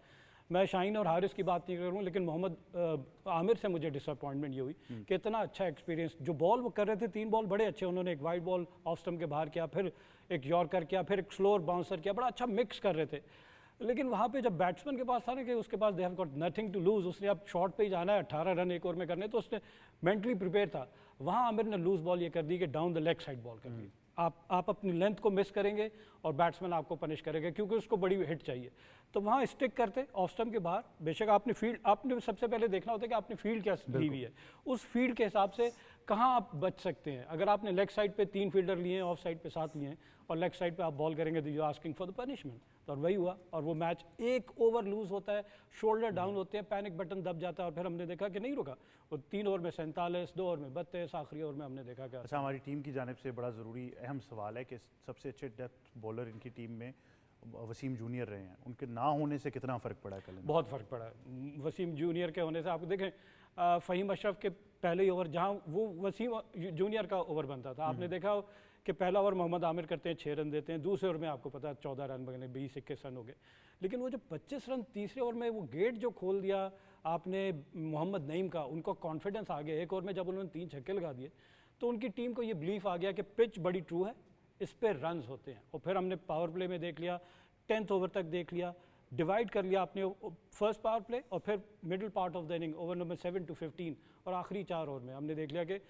मैं शाहीन और हारिस की बात नहीं कर रहा हूँ, लेकिन मोहम्मद आमिर से मुझे डिसअपॉइंटमेंट ये हुई कि इतना अच्छा एक्सपीरियंस, जो बॉल वो कर रहे थे 3 बॉल बड़े अच्छे, उन्होंने एक वाइड बॉल ऑफ स्टंप के बाहर किया, फिर एक यॉर्कर किया, फिर एक स्लोअर बाउंसर किया, बड़ा अच्छा मिक्स कर रहे थे। लेकिन वहाँ पे जब बैट्समैन के पास था ना कि उसके पास they have got nothing to lose, उसने अब शॉट पे ही जाना है, 18 रन एक ओवर में करने, तो उसने मेंटली प्रिपेयर था। वहाँ आमिर ने लूज बॉल ये कर दी कि down the leg side ball कर दी। आप अपनी लेंथ को मिस करेंगे और बैट्समैन आपको पनिश करेगा क्योंकि उसको बड़ी हिट चाहिए। तो वहाँ स्टिक करते ऑफ स्टंप के बाहर, बेशक आपने सबसे पहले देखना होता है कि आपने फील्ड क्या ली हुई है, उस फील्ड के हिसाब से कहाँ आप बच सकते हैं। अगर आपने लेग साइड पे 3 फील्डर लिए हैं, ऑफ साइड पे 7 लिए हैं, और लेग साइड पे आप बॉल करेंगे तो you asking for the punishment. और वही हुआ, और वो मैच 1 ओवर लूज होता है, शोल्डर डाउन होते हैं, पैनिक बटन दब जाता है, और फिर हमने देखा कि नहीं रुका, वो 3 ओवर में 47, 2 ओवर में 32, आखिरी ओवर में हमने देखा कि अच्छा, हमारी टीम की जानिब से बड़ा ज़रूरी अहम सवाल है कि सबसे अच्छे डेप्थ बॉलर इनकी टीम में वसीम जूनियर रहे हैं, उनके ना होने से कितना फ़र्क पड़ा है कल? बहुत फ़र्क पड़ा है वसीम जूनियर के होने से। आप देखें फ़हीम अशरफ के पहले ही ओवर, जहाँ वो वसीम जूनियर का ओवर बनता था, आपने देखा कि पहला ओवर मोहम्मद आमिर करते हैं, 6 रन देते हैं, दूसरे ओवर में आपको पता है 14 रन बने, 20-21 रन हो गए। लेकिन वो जो 25 रन तीसरे ओवर में वो गेट जो खोल दिया आपने मोहम्मद नईम का, उनको कॉन्फिडेंस आ गया। एक ओवर में जब उन्होंने 3 छक्के लगा दिए तो उनकी टीम को ये बिलीफ आ गया कि पिच बड़ी ट्रू है, इस पर रन्स होते हैं। और फिर हमने पावर प्ले में देख लिया, 10th ओवर तक देख लिया, डिवाइड कर लिया आपने फर्स्ट पावर प्ले और फिर middle part of the inning, over number 7 to 15, और आखिरी 4 ओवर में हमने देख लिया कि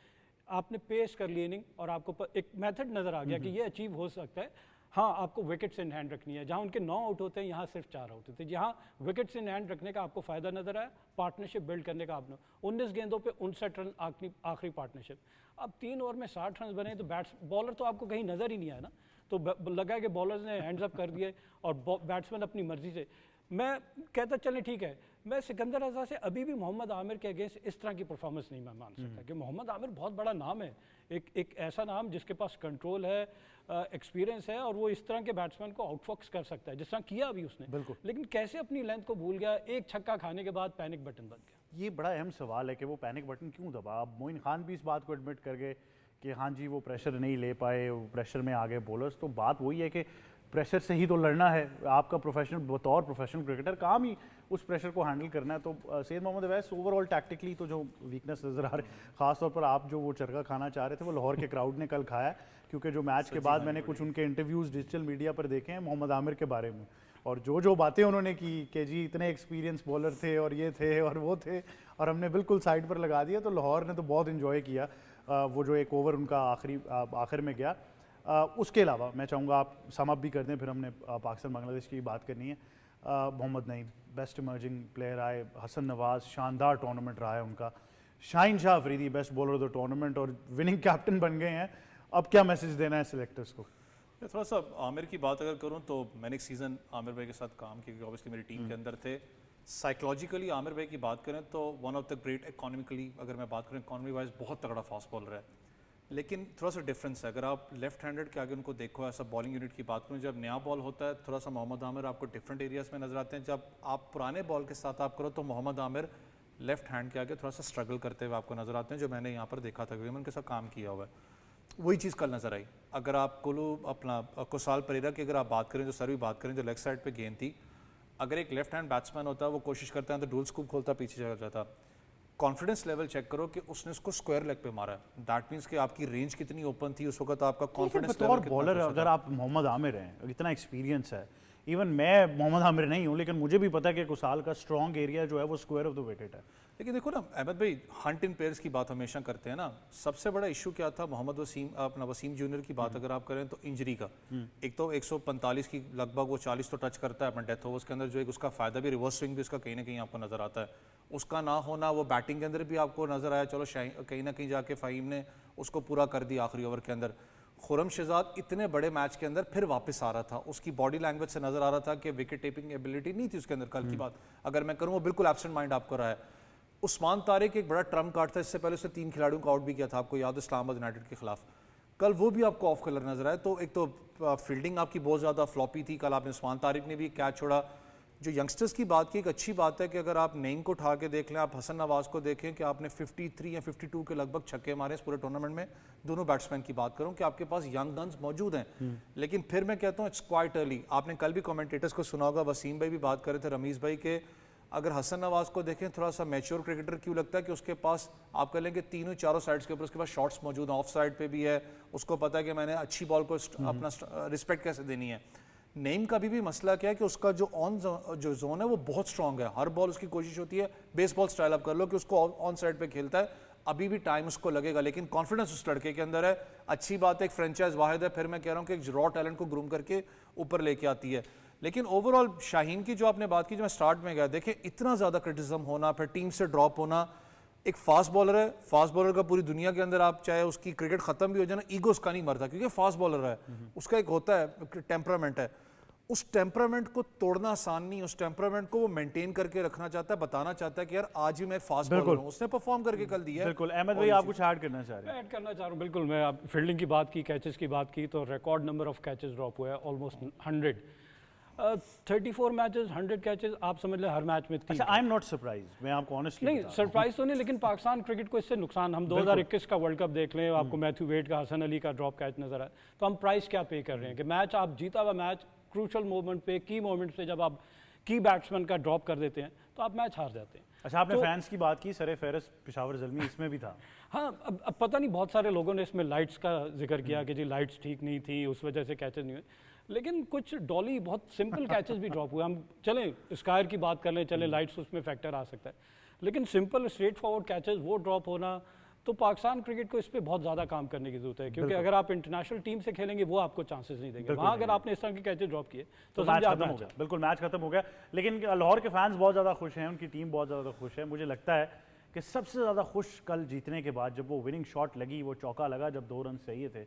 आपने पेस कर ली इनिंग, और आपको एक मेथड नज़र आ गया कि ये अचीव हो सकता है। हाँ, आपको विकेट्स इन हैंड रखनी है, जहाँ उनके 9 आउट होते हैं यहाँ सिर्फ 4 आउट होते हैं। यहाँ विकेट्स इन हैंड रखने का आपको फ़ायदा नज़र आया, पार्टनरशिप बिल्ड करने का आपने 19 गेंदों पे 59 रन आखिरी पार्टनरशिप। अब 3 ओवर में 60 रन बने तो बॉलर तो आपको कहीं नज़र ही नहीं आया ना, तो लगा कि बॉलर्स ने हैंड्स अप कर दिए और बैट्समैन अपनी मर्जी से। मैं कहता चलें ठीक है, मैं सिकंदर रजा से अभी भी मोहम्मद आमिर के अगेंस्ट इस तरह की परफॉर्मेंस नहीं मैं मान सकता कि मोहम्मद आमिर बहुत बड़ा नाम है, एक ऐसा नाम जिसके पास कंट्रोल है, एक्सपीरियंस है, और वो इस तरह के बैट्समैन को आउटफॉक्स कर सकता है जिस तरह किया अभी उसने। लेकिन कैसे अपनी लेंथ को भूल गया, एक छक्का खाने के बाद पैनिक बटन बन गया। ये बड़ा अहम सवाल है कि वो पैनिक बटन क्यों दबा। अब मोइन खान भी इस बात को एडमिट कर गए कि हाँ जी वो प्रेशर नहीं ले पाए, वो प्रेशर में आगे बॉलर्स। तो बात वही है कि प्रेशर से ही तो लड़ना है, आपका प्रोफेशनल बतौर प्रोफेशनल क्रिकेटर काम ही उस प्रेशर को हैंडल करना है। तो सैयद मोहम्मद अवैस ओवरऑल टैक्टिकली तो जो वीकनेस नज़र आ रही, ख़ासतौर पर आप जो वो चरखा खाना चाह रहे थे वो लाहौर के क्राउड ने कल खाया, क्योंकि जो मैच के बाद मैंने कुछ उनके इंटरव्यूज़ डिजिटल मीडिया पर देखे हैं मोहम्मद आमिर के बारे में, और जो बातें उन्होंने की कि जी इतने एक्सपीरियंस बॉलर थे और ये थे और वो थे और हमने बिल्कुल साइड पर लगा दिया। तो लाहौर ने तो बहुत इन्जॉय किया वो जो एक ओवर उनका आखिर में गया। उसके अलावा मैं चाहूँगा आप सम अप भी कर दें, फिर हमने पाकिस्तान बांग्लादेश की बात करनी है। Mohammad Naeem best emerging player आए, हसन नवाज शानदार टूर्नामेंट रहा है उनका, Shaheen Shah Afridi best bowler of the tournament और विनिंग कैप्टन बन गए हैं। अब क्या मैसेज देना है सिलेक्टर्स को? थोड़ा सा आमिर की बात अगर करूं तो मैंने एक सीज़न आमिर भाई के साथ काम किया, क्योंकि ऑब्वियसली मेरी टीम के अंदर थे। साइकोलॉजिकली आमिर भाई की बात करें तो one of the great, economically अगर मैं बात करें इकोनॉमी वाइज बहुत तगड़ा फास्ट बॉलर है, लेकिन थोड़ा सा डिफरेंस है। अगर आप लेफ्ट हैंडेड के आगे उनको देखो, ऐसा बॉलिंग यूनिट की बात करूँ, जब नया बॉल होता है थोड़ा सा मोहम्मद आमिर आपको डिफरेंट एरियाज में नजर आते हैं। जब आप पुराने बॉल के साथ आप करो तो मोहम्मद आमिर लेफ्ट हैंड के आगे थोड़ा सा स्ट्रगल करते हुए आपको नजर आते हैं, जो मैंने यहाँ पर देखा था, क्योंकि मैंने उनके साथ काम किया हुआ है। वही चीज़ कल नजर आई। अगर आप कोलू अपना कुसाल परेरा की अगर आप बात करें, जो सर्वी बात करें, जो लेग साइड पे गेंद थी, अगर एक लेफ्ट हैंड बैट्समैन होता है वो कोशिश करता है तो डूल स्कूप खोलता पीछे चला जाता। कॉन्फिडेंस लेवल चेक करो कि उसने उसको स्क्वायर लेग पे मारा है, दैट मींस कि आपकी रेंज कितनी ओपन थी उस वक्त, आपका कॉन्फिडेंस लेवल बतौर बॉलर अगर आप मोहम्मद आमिर हैं, इतना एक्सपीरियंस है, इवन मैं मोहम्मद आमिर नहीं हूँ लेकिन मुझे भी पता है कि कुसाल का स्ट्रॉन्ग एरिया जो है वो स्क्वायर ऑफ द विकेट है। लेकिन देखो ना अहमद भाई, हंट इन प्लेयर्स की बात हमेशा करते हैं ना, सबसे बड़ा इशू क्या था मोहम्मद वसीम, अपना वसीम जूनियर की बात अगर आप करें तो इंजरी का, एक तो 145 की लगभग वो 40 तो टच करता है अपना डेथ ओवर्स के अंदर, जो एक उसका फायदा भी रिवर्स स्विंग भी उसका कहीं ना कहीं आपको नजर आता है, उसका ना होना वो बैटिंग के अंदर भी आपको नजर आया। चलो कहीं ना कहीं जाके फ़हीम ने उसको पूरा कर दिया आखिरी ओवर के अंदर। खुरम शहजाद इतने बड़े मैच के अंदर फिर वापस आ रहा था, उसकी बॉडी लैंग्वेज से नजर आ रहा था कि विकेट टेपिंग एबिलिटी नहीं थी उसके अंदर। कल की बात अगर मैं करूँ, वो बिल्कुल एब्सेंट माइंड आपको रहा है। उस्मान तारिक एक बड़ा ट्रम्प कार्ड था, इससे पहले उसने 3 खिलाड़ियों को आउट भी किया था, आपको याद है इस्लामाबाद यूनाइटेड के खिलाफ। कल वो भी आपको ऑफ कलर नजर आया। तो एक तो फील्डिंग आपकी बहुत ज़्यादा फ्लॉपी थी, कल आपने उस्मान तारिक ने भी कैच छोड़ा। जो यंगस्टर्स की बात की, एक अच्छी बात है कि अगर आप नईम को उठा के देख लें, आप हसन नवाज को देखें कि आपने 53 या 52 के लगभग छक्के मारे इस पूरे टूर्नामेंट में। दोनों बैट्समैन की बात करूं कि आपके पास यंग गन्स मौजूद हैं, लेकिन फिर मैं कहता हूं इट्स क्वाइट अर्ली। आपने कल भी कमेंटेटर्स को सुना होगा, वसीम भाई भी बात कर रहे थे, रमीज़ भाई के, अगर हसन नवाज को देखें थोड़ा सा मैच्योर क्रिकेटर क्यों लगता है कि उसके पास आप कह लें कि तीनों चारों साइड्स के ऊपर उसके पास शॉट्स मौजूद हैं, ऑफ साइड पे भी है, उसको पता है कि मैंने अच्छी बॉल को अपना रिस्पेक्ट कैसे देनी है। नईम का भी मसला क्या है कि उसका जो जो जोन है वो बहुत स्ट्रांग है, हर बॉल उसकी कोशिश होती है बेसबॉल स्टाइल आप कर लो कि उसको ऑन साइड पे खेलता है, अभी भी टाइम उसको लगेगा, लेकिन कॉन्फिडेंस उस लड़के के अंदर है। अच्छी बात है, एक फ्रेंचाइज वाहिद है, फिर मैं कह रहा हूँ कि एक रॉ टैलेंट को ग्रूम करके ऊपर लेके आती है। लेकिन ओवरऑल शाहीन की जो आपने बात की, जो मैं स्टार्ट में गया, देखें इतना ज़्यादा क्रिटिसिज्म होना, फिर टीम से ड्रॉप होना, एक फास्ट बॉलर है, फास्ट बॉलर का पूरी दुनिया के अंदर आप चाहे उसकी क्रिकेट खत्म भी हो जाए ना, ईगो उसका नहीं मरता, क्योंकि फास्ट बॉलर है, उसका एक होता है टेम्परामेंट है, उस टेम्परामेंट को तोड़ना आसान नहीं, उस टेम्परामेंट को वो मेंटेन करके रखना चाहता है, बताना चाहता है कि यार आज भी मैं फास्ट बॉलर हूं, उसने परफॉर्म करके कल दिया है। बिल्कुल। अहमद भाई आप कुछ ऐड करना चाह रहे हैं? मैं ऐड करना चाह रहा हूँ, बिल्कुल। मैं आप फील्डिंग की बात की, कैचेस की बात की, तो record number of catches drop हुआ है, ऑलमोस्ट 100। 34 मैचेस 100 कैचेस, आप समझ लें हर मैच में 3। अच्छा, आई एम नॉट सरप्राइज, मैं आपको ऑनेस्टली नहीं सरप्राइज तो नहीं, लेकिन पाकिस्तान क्रिकेट को इससे नुकसान, हम 2021 का वर्ल्ड कप देख लें, आपको मैथ्यू वेड का, हसन अली का ड्रॉप कैच नजर आए, तो हम प्राइस क्या पे कर रहे हैं कि मैच आप जीता हुआ मैच क्रूशल मोमेंट पे, की मोमेंट पे जब आप की बैट्समैन का ड्रॉप कर देते हैं तो आप मैच हार जाते हैं। अच्छा, आपने फैंस की बात की, सरे फेरस पेशावर ज़ल्मी इसमें भी था। हाँ, अब पता नहीं, बहुत सारे लोगों ने इसमें लाइट्स का जिक्र किया कि जी लाइट्स ठीक नहीं थी, उस वजह से कैचेस नहीं हुए, लेकिन कुछ डॉली बहुत सिंपल कैचेस भी ड्रॉप हुए। हम चलें स्कायर की बात कर लें, चलें लाइट्स उसमें फैक्टर आ सकता है, लेकिन सिंपल स्ट्रेट फॉरवर्ड कैचेस वो ड्रॉप होना, तो पाकिस्तान क्रिकेट को इस पर बहुत ज़्यादा काम करने की जरूरत है, क्योंकि अगर आप इंटरनेशनल टीम से खेलेंगे वो आपको चांसेस नहीं देंगे, वहाँ अगर आपने इस तरह के कैचेस ड्रॉप किए तो मैच खत्म हो गया। बिल्कुल, मैच खत्म हो गया। लेकिन लाहौर के फैंस बहुत ज़्यादा खुश हैं, उनकी टीम बहुत ज़्यादा खुश है। मुझे लगता है कि सबसे ज़्यादा खुश कल जीतने के बाद जब वो विनिंग शॉट लगी, वो चौका लगा जब 2 रन चाहिए थे,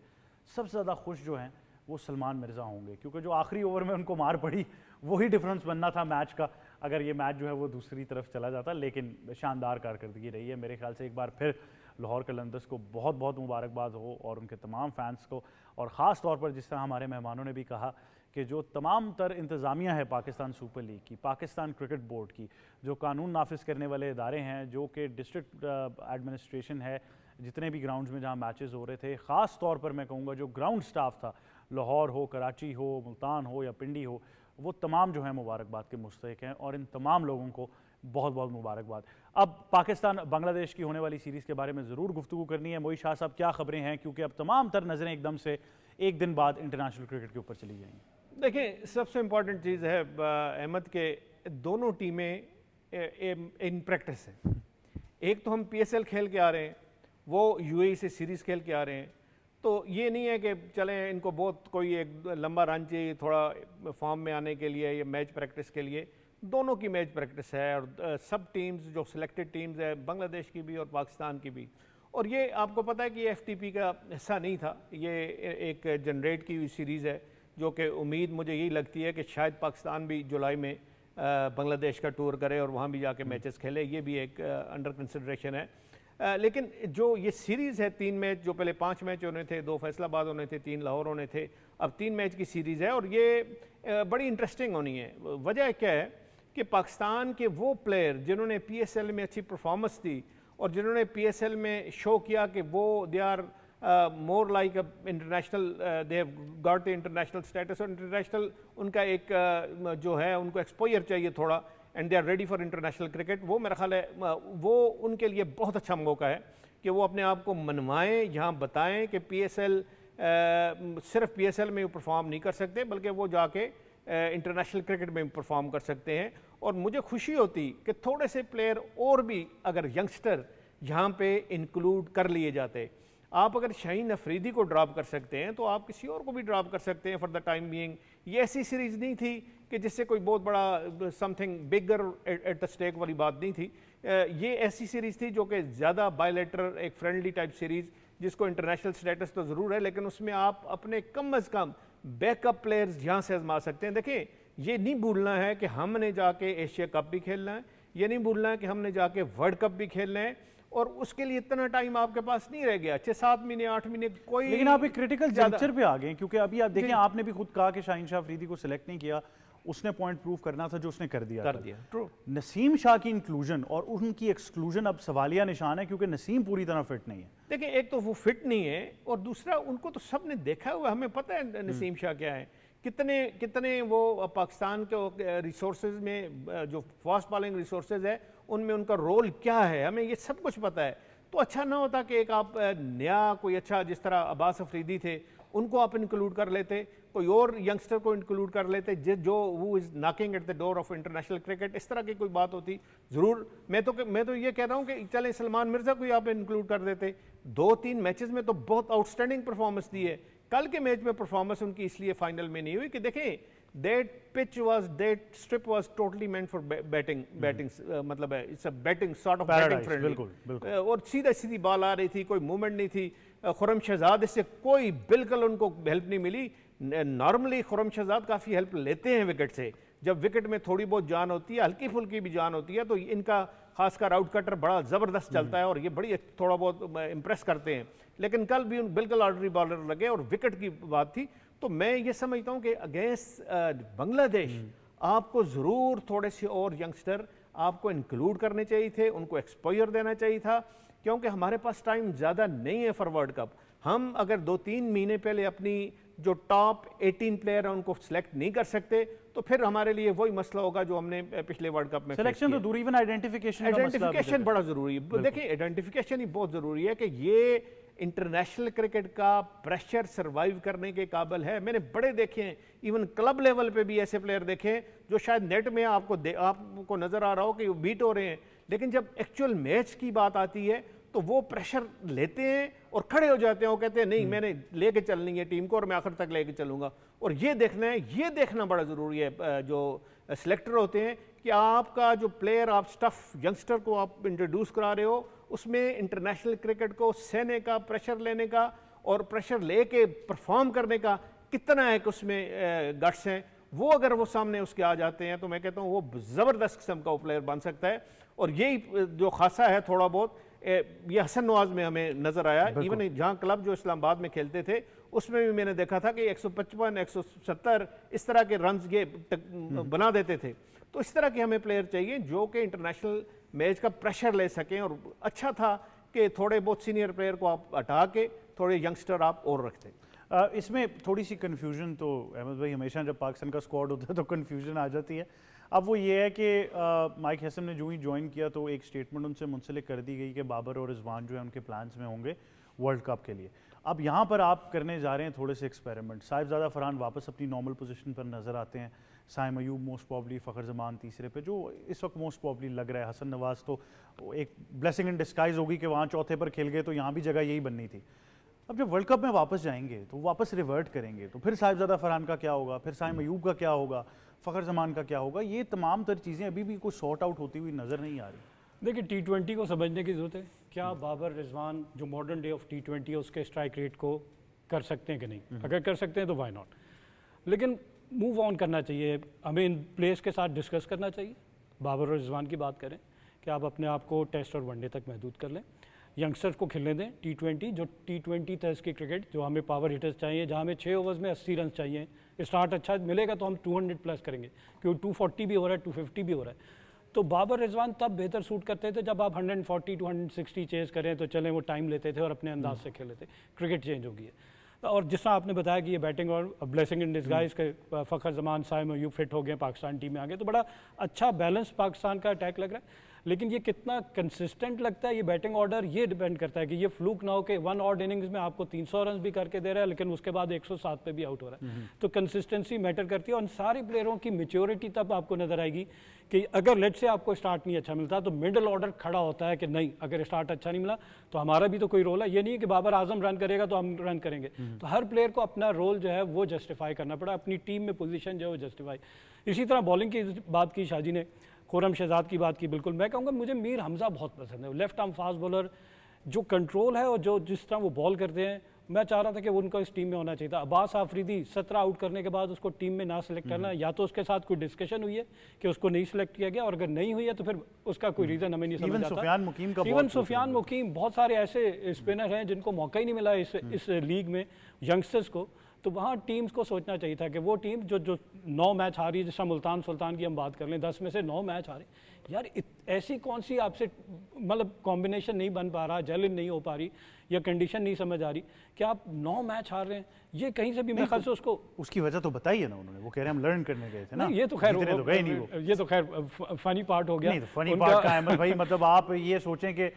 सबसे ज़्यादा खुश जो हैं वो सलमान मिर्ज़ा होंगे, क्योंकि जो आखिरी ओवर में उनको मार पड़ी वही डिफरेंस बनना था मैच का, अगर ये मैच जो है वो दूसरी तरफ चला जाता। लेकिन शानदार कारकर्दगी रही है, मेरे ख्याल से एक बार फिर लाहौर कलंदर्स को बहुत बहुत मुबारकबाद हो और उनके तमाम फैंस को, और ख़ास तौर पर जिस तरह हमारे मेहमानों ने भी कहा कि जो तमाम तर इंतज़ामिया है पाकिस्तान सुपर लीग की, पाकिस्तान क्रिकेट बोर्ड की, जो कानून नाफिज करने वाले इदारे हैं, जो कि डिस्ट्रिक्ट एडमिनिस्ट्रेशन है, जितने भी ग्राउंड्स में जहाँ मैचेस हो रहे थे, ख़ास तौर पर मैं कहूँगा जो ग्राउंड स्टाफ था, लाहौर हो, कराची हो, मुल्तान हो या पिंडी हो, वो तमाम जो है मुबारकबाद के मुस्तहिक हैं और इन तमाम लोगों को बहुत बहुत मुबारकबाद। अब पाकिस्तान बांग्लादेश की होने वाली सीरीज़ के बारे में ज़रूर गुफ्तगू करनी है। मोई शाह साहब, क्या खबरें हैं, क्योंकि अब तमाम तर नज़रें एकदम से एक दिन बाद इंटरनेशनल क्रिकेट के ऊपर चली जाएंगी। देखिए, सबसे इम्पॉर्टेंट चीज़ है अहमद के दोनों टीमें इन प्रैक्टिस है। एक तो हम PSL खेल के आ रहे हैं, वो UAE से सीरीज़ खेल के आ रहे हैं, तो ये नहीं है कि चलें इनको बहुत कोई एक लंबा रन चाहिए थोड़ा फॉर्म में आने के लिए या मैच प्रैक्टिस के लिए। दोनों की मैच प्रैक्टिस है और सब टीम्स जो सिलेक्टेड टीम्स है, बांग्लादेश की भी और पाकिस्तान की भी। और ये आपको पता है कि ये FTP का हिस्सा नहीं था, ये एक जनरेट की हुई सीरीज़ है, जो कि उम्मीद मुझे यही लगती है कि शायद पाकिस्तान भी जुलाई में बांग्लादेश का टूर करे और वहाँ भी जाके मैचेस खेले। ये भी एक अंडर कंसिडरेशन है। लेकिन जो ये सीरीज़ है, 3 मैच, जो पहले 5 मैच होने थे, 2 फैसलाबाद होने थे, 3 लाहौर होने थे, अब 3 मैच की सीरीज़ है और ये बड़ी इंटरेस्टिंग होनी है। वजह क्या है कि पाकिस्तान के वो प्लेयर जिन्होंने PSL में अच्छी परफॉर्मेंस दी और जिन्होंने PSL में शो किया कि वो they are more like international, they have got the international status, और इंटरनेशनल उनका एक जो है उनको एक्सपोजर चाहिए थोड़ा, and they are ready for international cricket. वो मेरा ख्याल है वो उनके लिए बहुत अच्छा मौका है कि वो अपने आप को मनवाएं, यहाँ बताएं कि PSL सिर्फ PSL में परफॉर्म नहीं कर सकते, बल्कि वो जाके इंटरनेशनल क्रिकेट में परफॉर्म कर सकते हैं। और मुझे खुशी होती कि थोड़े से प्लेयर और भी अगर यंगस्टर यहाँ पे इंक्लूड कर लिए जाते। आप अगर शाहीन अफरीदी को ड्रॉप कर सकते हैं तो आप किसी और को भी ड्रॉप कर सकते हैं फॉर द टाइम बीइंग। ये ऐसी सीरीज़ नहीं थी कि जिससे कोई बहुत बड़ा something bigger at the stake वाली बात नहीं थी। ये ऐसी सीरीज़ थी जो कि ज़्यादा बायलैटरल, एक फ्रेंडली टाइप सीरीज़, जिसको इंटरनेशनल स्टेटस तो ज़रूर है, लेकिन उसमें आप अपने कम अज़ कम बैकअप प्लेयर्स यहाँ से आजमा सकते हैं। देखिए, ये नहीं भूलना है कि हमने जाके एशिया कप भी खेलना है, ये नहीं भूलना है कि हमने जाके वर्ल्ड कप भी खेलना है, और उसके लिए इतना टाइम आपके पास नहीं रह गया, 6-7 महीने 8 महीने कोई। लेकिन आप एक क्रिटिकल जंक्चर पे आ गए, क्योंकि अभी आप देखें, आपने भी खुद कहा कि शाहीन शाह अफरीदी को सिलेक्ट नहीं किया, उसने पॉइंट प्रूव करना था जो उसने कर दिया। ट्रू। नसीम शाह की इंक्लूजन और उनकी एक्सक्लूजन अब सवालिया निशान है, क्योंकि नसीम पूरी तरह फिट नहीं है। देखिए, एक तो वो फिट नहीं है और दूसरा उनको तो सबने देखा हुआ, हमें पता है नसीम शाह क्या है, कितने वो पाकिस्तान के रिसोर्सेज में, जो फास्ट बॉलिंग रिसोर्सेज है उनमें उनका रोल क्या है, हमें ये सब कुछ पता है। तो अच्छा ना होता कि एक आप नया कोई अच्छा, जिस तरह अब्बास अफरीदी थे, उनको आप इंक्लूड कर लेते, कोई और यंगस्टर को इंक्लूड कर लेते जो वो is knocking at the door of international cricket. इस तरह की कोई बात होती ज़रूर। मैं तो ये कह रहा हूँ कि चले सलमान मिर्ज़ा को आप इंक्लूड कर देते। 2-3 मैचेस में तो बहुत आउटस्टैंडिंग परफॉर्मेंस दी है। कल के मैच में परफॉर्मेंस उनकी इसलिए फाइनल में नहीं हुई कि देखें, that strip was totally meant for batting, मतलब है, it's a batting sort of batting friendly। बिल्कुल। और सीधी बॉल आ रही थी, कोई मूवमेंट नहीं थी। खुरम शहजाद इससे कोई बिल्कुल उनको हेल्प नहीं मिली। नॉर्मली खुरम शहजाद काफ़ी हेल्प लेते हैं विकेट से, जब विकेट में थोड़ी बहुत जान होती है, हल्की फुल्की भी जान होती है, तो इनका खासकर आउट कटर बड़ा ज़बरदस्त चलता है और ये बड़ी थोड़ा बहुत इम्प्रेस करते हैं। लेकिन कल भी बिल्कुल ऑर्डनरी बॉलर लगे और विकेट की बात थी। तो मैं ये समझता हूँ कि अगेंस्ट बांग्लादेश आपको ज़रूर थोड़े से और यंगस्टर आपको इंक्लूड करने चाहिए थे, उनको एक्सपोजर देना चाहिए था, क्योंकि हमारे पास टाइम ज़्यादा नहीं है फॉर वर्ल्ड कप। हम अगर 2-3 महीने पहले अपनी जो टॉप 18 प्लेयर हैं उनको सिलेक्ट नहीं कर सकते, तो फिर हमारे लिए वही मसला होगा जो हमने पिछले वर्ल्ड कप में। सिलेक्शन तो दूर, इवन आइडेंटिफिकेशन बड़ा ज़रूरी है। देखिए, आइडेंटिफिकेशन ही बहुत ज़रूरी है कि ये इंटरनेशनल क्रिकेट का प्रेशर सर्वाइव करने के काबिल है। मैंने बड़े देखे हैं, इवन क्लब लेवल पे भी ऐसे प्लेयर देखे हैं जो शायद नेट में आपको नज़र आ रहा हो कि वो बीट हो रहे हैं, लेकिन जब एक्चुअल मैच की बात आती है तो वो प्रेशर लेते हैं और खड़े हो जाते हैं। वो कहते हैं नहीं, मैंने लेके चलनी है टीम को और मैं आखिर तक लेके चलूंगा। और ये देखना बड़ा ज़रूरी है जो सिलेक्टर होते हैं कि आपका जो प्लेयर, आप स्टफ यंगस्टर को आप इंट्रोड्यूस करा रहे हो, उसमें इंटरनेशनल क्रिकेट को सहने का, प्रेशर लेने का और प्रेशर लेके परफॉर्म करने का कितना है कि उसमें गट्स हैं। वो अगर वो सामने उसके आ जाते हैं तो मैं कहता हूँ वो ज़बरदस्त किस्म का प्लेयर बन सकता है। और यही जो खासा है थोड़ा बहुत ये हसन नवाज में हमें नजर आया। इवन जहां क्लब जो इस्लामाबाद में खेलते थे उसमें भी मैंने देखा था कि 155 170 इस तरह के रन्स ये बना देते थे। तो इस तरह के हमें प्लेयर चाहिए जो कि इंटरनेशनल मैच का प्रेशर ले सकें। और अच्छा था कि थोड़े बहुत सीनियर प्लेयर को आप हटा के थोड़े यंगस्टर आप और रखते। इसमें थोड़ी सी कन्फ्यूजन तो अहमद भाई, हमेशा जब पाकिस्तान का स्क्वाड होता है तो कन्फ्यूजन आ जाती है। अब वो ये है कि माइक हैसन ने जो ही ज्वाइन किया तो एक स्टेटमेंट उनसे मुंसलिक कर दी गई कि बाबर और रिजवान जो है उनके प्लान्स में होंगे वर्ल्ड कप के लिए। अब यहाँ पर आप करने जा रहे हैं थोड़े से एक्सपेरिमेंट। साहिबजादा फरहान वापस अपनी नॉर्मल पोजीशन पर नज़र आते हैं, साइम अयूब मोस्ट प्रॉब्ली, फ़खर जमान तीसरे पे जो इस वक्त मोस्ट प्रॉब्ली लग रहा है। हसन नवाज तो एक ब्लेसिंग इन डिस्गाइज होगी कि वहाँ चौथे पर खेल गए तो यहाँ भी जगह यही बननी थी। अब जब वर्ल्ड कप में वापस जाएंगे तो वापस रिवर्ट करेंगे तो फिर साहिबजादा फरहान का क्या होगा, फिर साइम अयूब का क्या होगा, फ़खर जमान का क्या होगा, ये तमाम तर चीज़ें अभी भी कोई सॉर्ट आउट होती हुई नज़र नहीं आ रही। देखिए T20 को समझने की ज़रूरत है। क्या बाबर रिजवान जो मॉडर्न डे ऑफ T20 है उसके स्ट्राइक रेट को कर सकते हैं कि नहीं? अगर कर सकते हैं तो वाई नॉट, लेकिन मूव ऑन करना चाहिए। हमें इन प्लेयर्स के साथ डिस्कस करना चाहिए। बाबर और रिजवान की बात करें कि आप अपने आप को टेस्ट और वनडे तक महदूद कर लें, यंगस्टर्स को खेलने दें T20 जो T20 तर्ज की क्रिकेट जो हमें पावर हिटर्स चाहिए, जहाँ हमें 6 ओवर्स में 80 रन चाहिए। स्टार्ट अच्छा मिलेगा तो हम 200 प्लस करेंगे, क्योंकि 240 भी हो रहा है, 250 भी हो रहा है। तो बाबर रिजवान तब बेहतर सूट करते थे जब आप 140 260 चेज करें तो चलें, वो टाइम लेते थे और अपने अंदाज से खेले थे। क्रिकेट चेंज हो गई है। और जिस तरह आपने बताया कि ये बैटिंग और ब्लेसिंग इन डिस्गाइज के फ़खर जमान साइम अयूब फिट हो गए, पाकिस्तान टीम में आ गए, तो बड़ा अच्छा बैलेंस पाकिस्तान का अटैक लग रहा है। लेकिन ये कितना कंसिस्टेंट लगता है ये बैटिंग ऑर्डर, ये डिपेंड करता है कि ये फ्लूक ना हो कि वन ऑड इनिंग्स में आपको 300 रन भी करके दे रहा है लेकिन उसके बाद 107 पे भी आउट हो रहा है। तो कंसिस्टेंसी मैटर करती है। और सारे प्लेयरों की मैच्योरिटी तब आपको नजर आएगी कि अगर लेट से आपको स्टार्ट नहीं अच्छा मिलता तो मिडल ऑर्डर खड़ा होता है कि नहीं, अगर स्टार्ट अच्छा नहीं मिला तो हमारा भी तो कोई रोल है। ये नहीं है कि बाबर आजम रन करेगा तो हम रन करेंगे। तो हर प्लेयर को अपना रोल जो है वो जस्टिफाई करना पड़ा, अपनी टीम में पोजीशन जो है वो जस्टिफाई। इसी तरह बॉलिंग की बात की शाजी ने, खुरम शहजाद की बात की, बिल्कुल मैं कहूँगा मुझे मीर हमजा बहुत पसंद है। लेफ्ट आर्म फास्ट बॉलर, जो कंट्रोल है और जो जिस तरह वो बॉल करते हैं, मैं चाह रहा था कि वो उनको इस टीम में होना चाहिए था। अब्बास आफरीदी 17 आउट करने के बाद उसको टीम में ना सेलेक्ट करना, या तो उसके साथ कोई डिस्कशन हुई है कि उसको नहीं सिलेक्ट किया गया, और अगर नहीं हुई है तो फिर उसका कोई रीज़न हमें नहीं समझ आता। इवन सुफियान मुकीम, बहुत सारे ऐसे स्पिनर हैं जिनको मौका ही नहीं मिला इस लीग में, यंगस्टर्स को। तो वहाँ टीम्स को सोचना चाहिए था कि वो टीम जो 9 मैच हारी, जैसा मुल्तान सुल्तान की हम बात कर लें, 10 में से 9 मैच हारे, यार ऐसी कौन सी आपसे मतलब कॉम्बिनेशन नहीं बन पा रहा, जेल नहीं हो पा रही, या कंडीशन नहीं समझ आ रही कि आप 9 मैच हार रहे हैं। ये कहीं से भी मेरे ख्याल से उसको उसकी वजह तो बताई है ना उन्होंने, वो कह रहे हैं हम लर्न करने गए थे ना। ये तो खैर ये तो खैर फनी पार्ट हो गया। नहीं, फनी पार्ट का है भाई, मतलब आप ये सोचें कि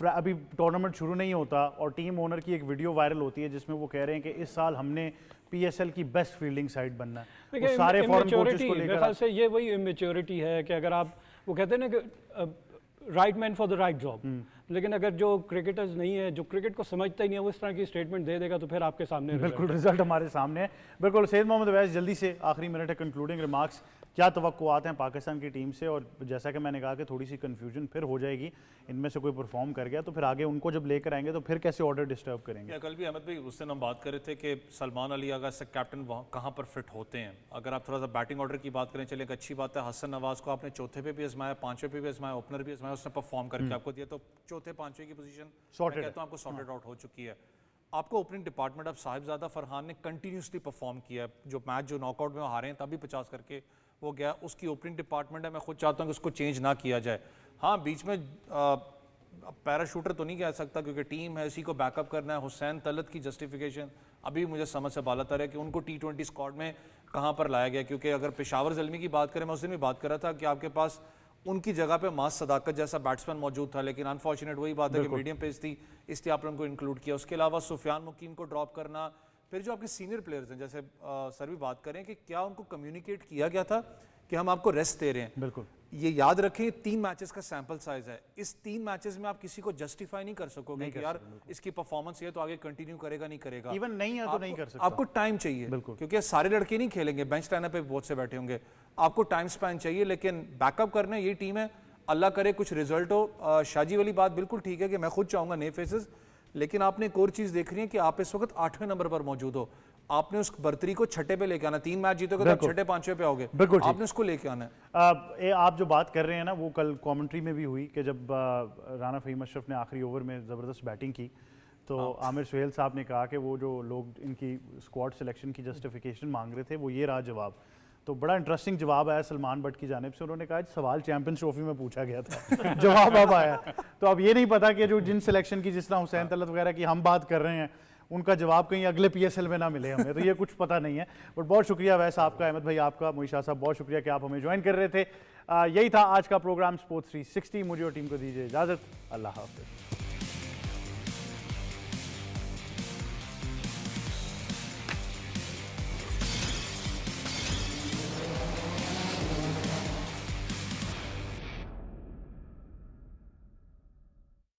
अभी टूर्नामेंट शुरू नहीं होता और टीम ओनर की एक वीडियो वायरल होती है जिसमें वो कह रहे हैं कि इस साल हमने PSL की बेस्ट फील्डिंग साइड बनना है। वो सारे फॉरेन कोचेस को लेकर, मेरे ख्याल से ये वही इमेच्योरिटी है कि अगर आप, वो कहते हैं ना कि right man for the right job, लेकिन अगर जो क्रिकेटर्स नहीं है, जो क्रिकेट को समझता ही नहीं है, वो इस तरह की स्टेटमेंट दे देगा तो फिर आपके सामने बिल्कुल रिजल्ट हमारे सामने है। बिल्कुल सैयद मोहम्मद अवैस, जल्दी से आखिरी मिनट है, कंक्लूडिंग रिमार्क्स, क्या तवक्कुआत हैं पाकिस्तान की टीम से? और जैसा कि मैंने कहा कि थोड़ी सी कन्फ्यूजन फिर हो जाएगी, इनमें से कोई परफॉर्म कर गया तो फिर आगे उनको जब लेकर आएंगे तो फिर कैसे ऑर्डर डिस्टर्ब करेंगे? कल भी अहमद भाई उस दिन हम बात कर रहे थे कि सलमान अली अगर से कैप्टन कहाँ पर फिट होते हैं। अगर आप थोड़ा सा बैटिंग ऑर्डर की बात करें, चलिए एक अच्छी बात है, हसन नवाज को आपने चौथे पे भी आजमाया, 5वें पे भी आजमाया, ओपनर भी आजमाया, उसने परफॉर्म करके आपको दिया, तो चौथे 5वें की पोजीशन सॉर्टेड, कहता हूं आपको सॉर्टेड आउट हो चुकी है। आपको ओपनिंग डिपार्टमेंट, अब साहिबजादा फरहान ने कंटिन्यूसली परफॉर्म किया है, जो मैच जो नॉकआउट में हारे हैं तभी 50 करके वो गया, उसकी ओपनिंग डिपार्टमेंट है। मैं खुद चाहता हूं कि उसको चेंज ना किया जाए। हाँ, बीच में पैराशूटर तो नहीं कह सकता क्योंकि टीम है, इसी को बैकअप करना है। हुसैन तलत की जस्टिफिकेशन अभी मुझे समझ से बाला तर है कि उनको T20 स्क्वाड में कहाँ पर लाया गया, क्योंकि अगर पेशावर ज़ल्मी की बात करें, मैं उस दिन भी बात कर रहा था कि आपके पास उनकी जगह पे मास सदाकत जैसा बैट्समैन मौजूद था, लेकिन अनफॉर्चुनेट वही बात है कि मीडियम पेस थी, इसलिए आपने उनको इंक्लूड किया। उसके अलावा सुफियान मुकीम को ड्रॉप करना, फिर जो आपके सीनियर प्लेयर्स हैं, जैसे सर भी बात करें कि क्या उनको कम्युनिकेट किया गया था कि हम आपको रेस्ट दे रहे हैं? बिल्कुल, ये याद रखें 3 मैचेस का सैंपल साइज है। इस 3 मैचेस में आप किसी को जस्टिफाई नहीं कर सकोगे कि यार इसकी परफॉर्मेंस ये तो आगे कंटिन्यू करेगा नहीं करेगा, इवन नहीं है तो नहीं कर सकता। आपको टाइम चाहिए, क्योंकि सारे लड़के नहीं खेलेंगे, बेंच लाइनअप पे बहुत से बैठे होंगे, आपको टाइम स्पैन चाहिए। लेकिन बैकअप करना ये टीम है, अल्लाह करे कुछ रिजल्ट हो। शाजी वाली बात बिल्कुल ठीक है कि मैं खुद चाहूंगा नए फेसेस, लेकिन आपने एक और चीज़ देख रही है कि आप इस वक्त 8वें नंबर पर मौजूद हो। आपने उस बर्तरी को छठे पे लेके आना, 3 मैच जीतोगे तो आप छठे पांचवे पे आओगे, बिल्कुल ठीक। आपने उसको लेके आना है। आप जो बात कर रहे हैं ना वो कल कमेंट्री में भी हुई कि जब राना फहीम अशरफ ने आखिरी ओवर में ज़बरदस्त बैटिंग की तो आमिर सुहेल साहब ने कहा कि वो जो लोग इनकी स्क्वाड सिलेक्शन की जस्टिफिकेशन मांग रहे थे वो ये रहा जवाब। तो बड़ा इंटरेस्टिंग जवाब आया सलमान बट की जानिब से, उन्होंने कहा सवाल चैंपियंस ट्रॉफी में पूछा गया था जवाब अब आया। तो अब ये नहीं पता कि जो जिन सिलेक्शन की जिस तरह हुसैन तलत वगैरह की हम बात कर रहे हैं उनका जवाब कहीं अगले PSL में ना मिले हमें, तो ये कुछ पता नहीं है। बट बहुत शुक्रिया वैसे आपका, अहमद भाई आपका, मोइशा साहब बहुत शुक्रिया कि आप हमें ज्वाइन कर रहे थे। यही था आज का प्रोग्राम स्पोर्ट्स 360। मुझे और टीम को दीजिए इजाज़त। अल्लाह हाफ़िज़।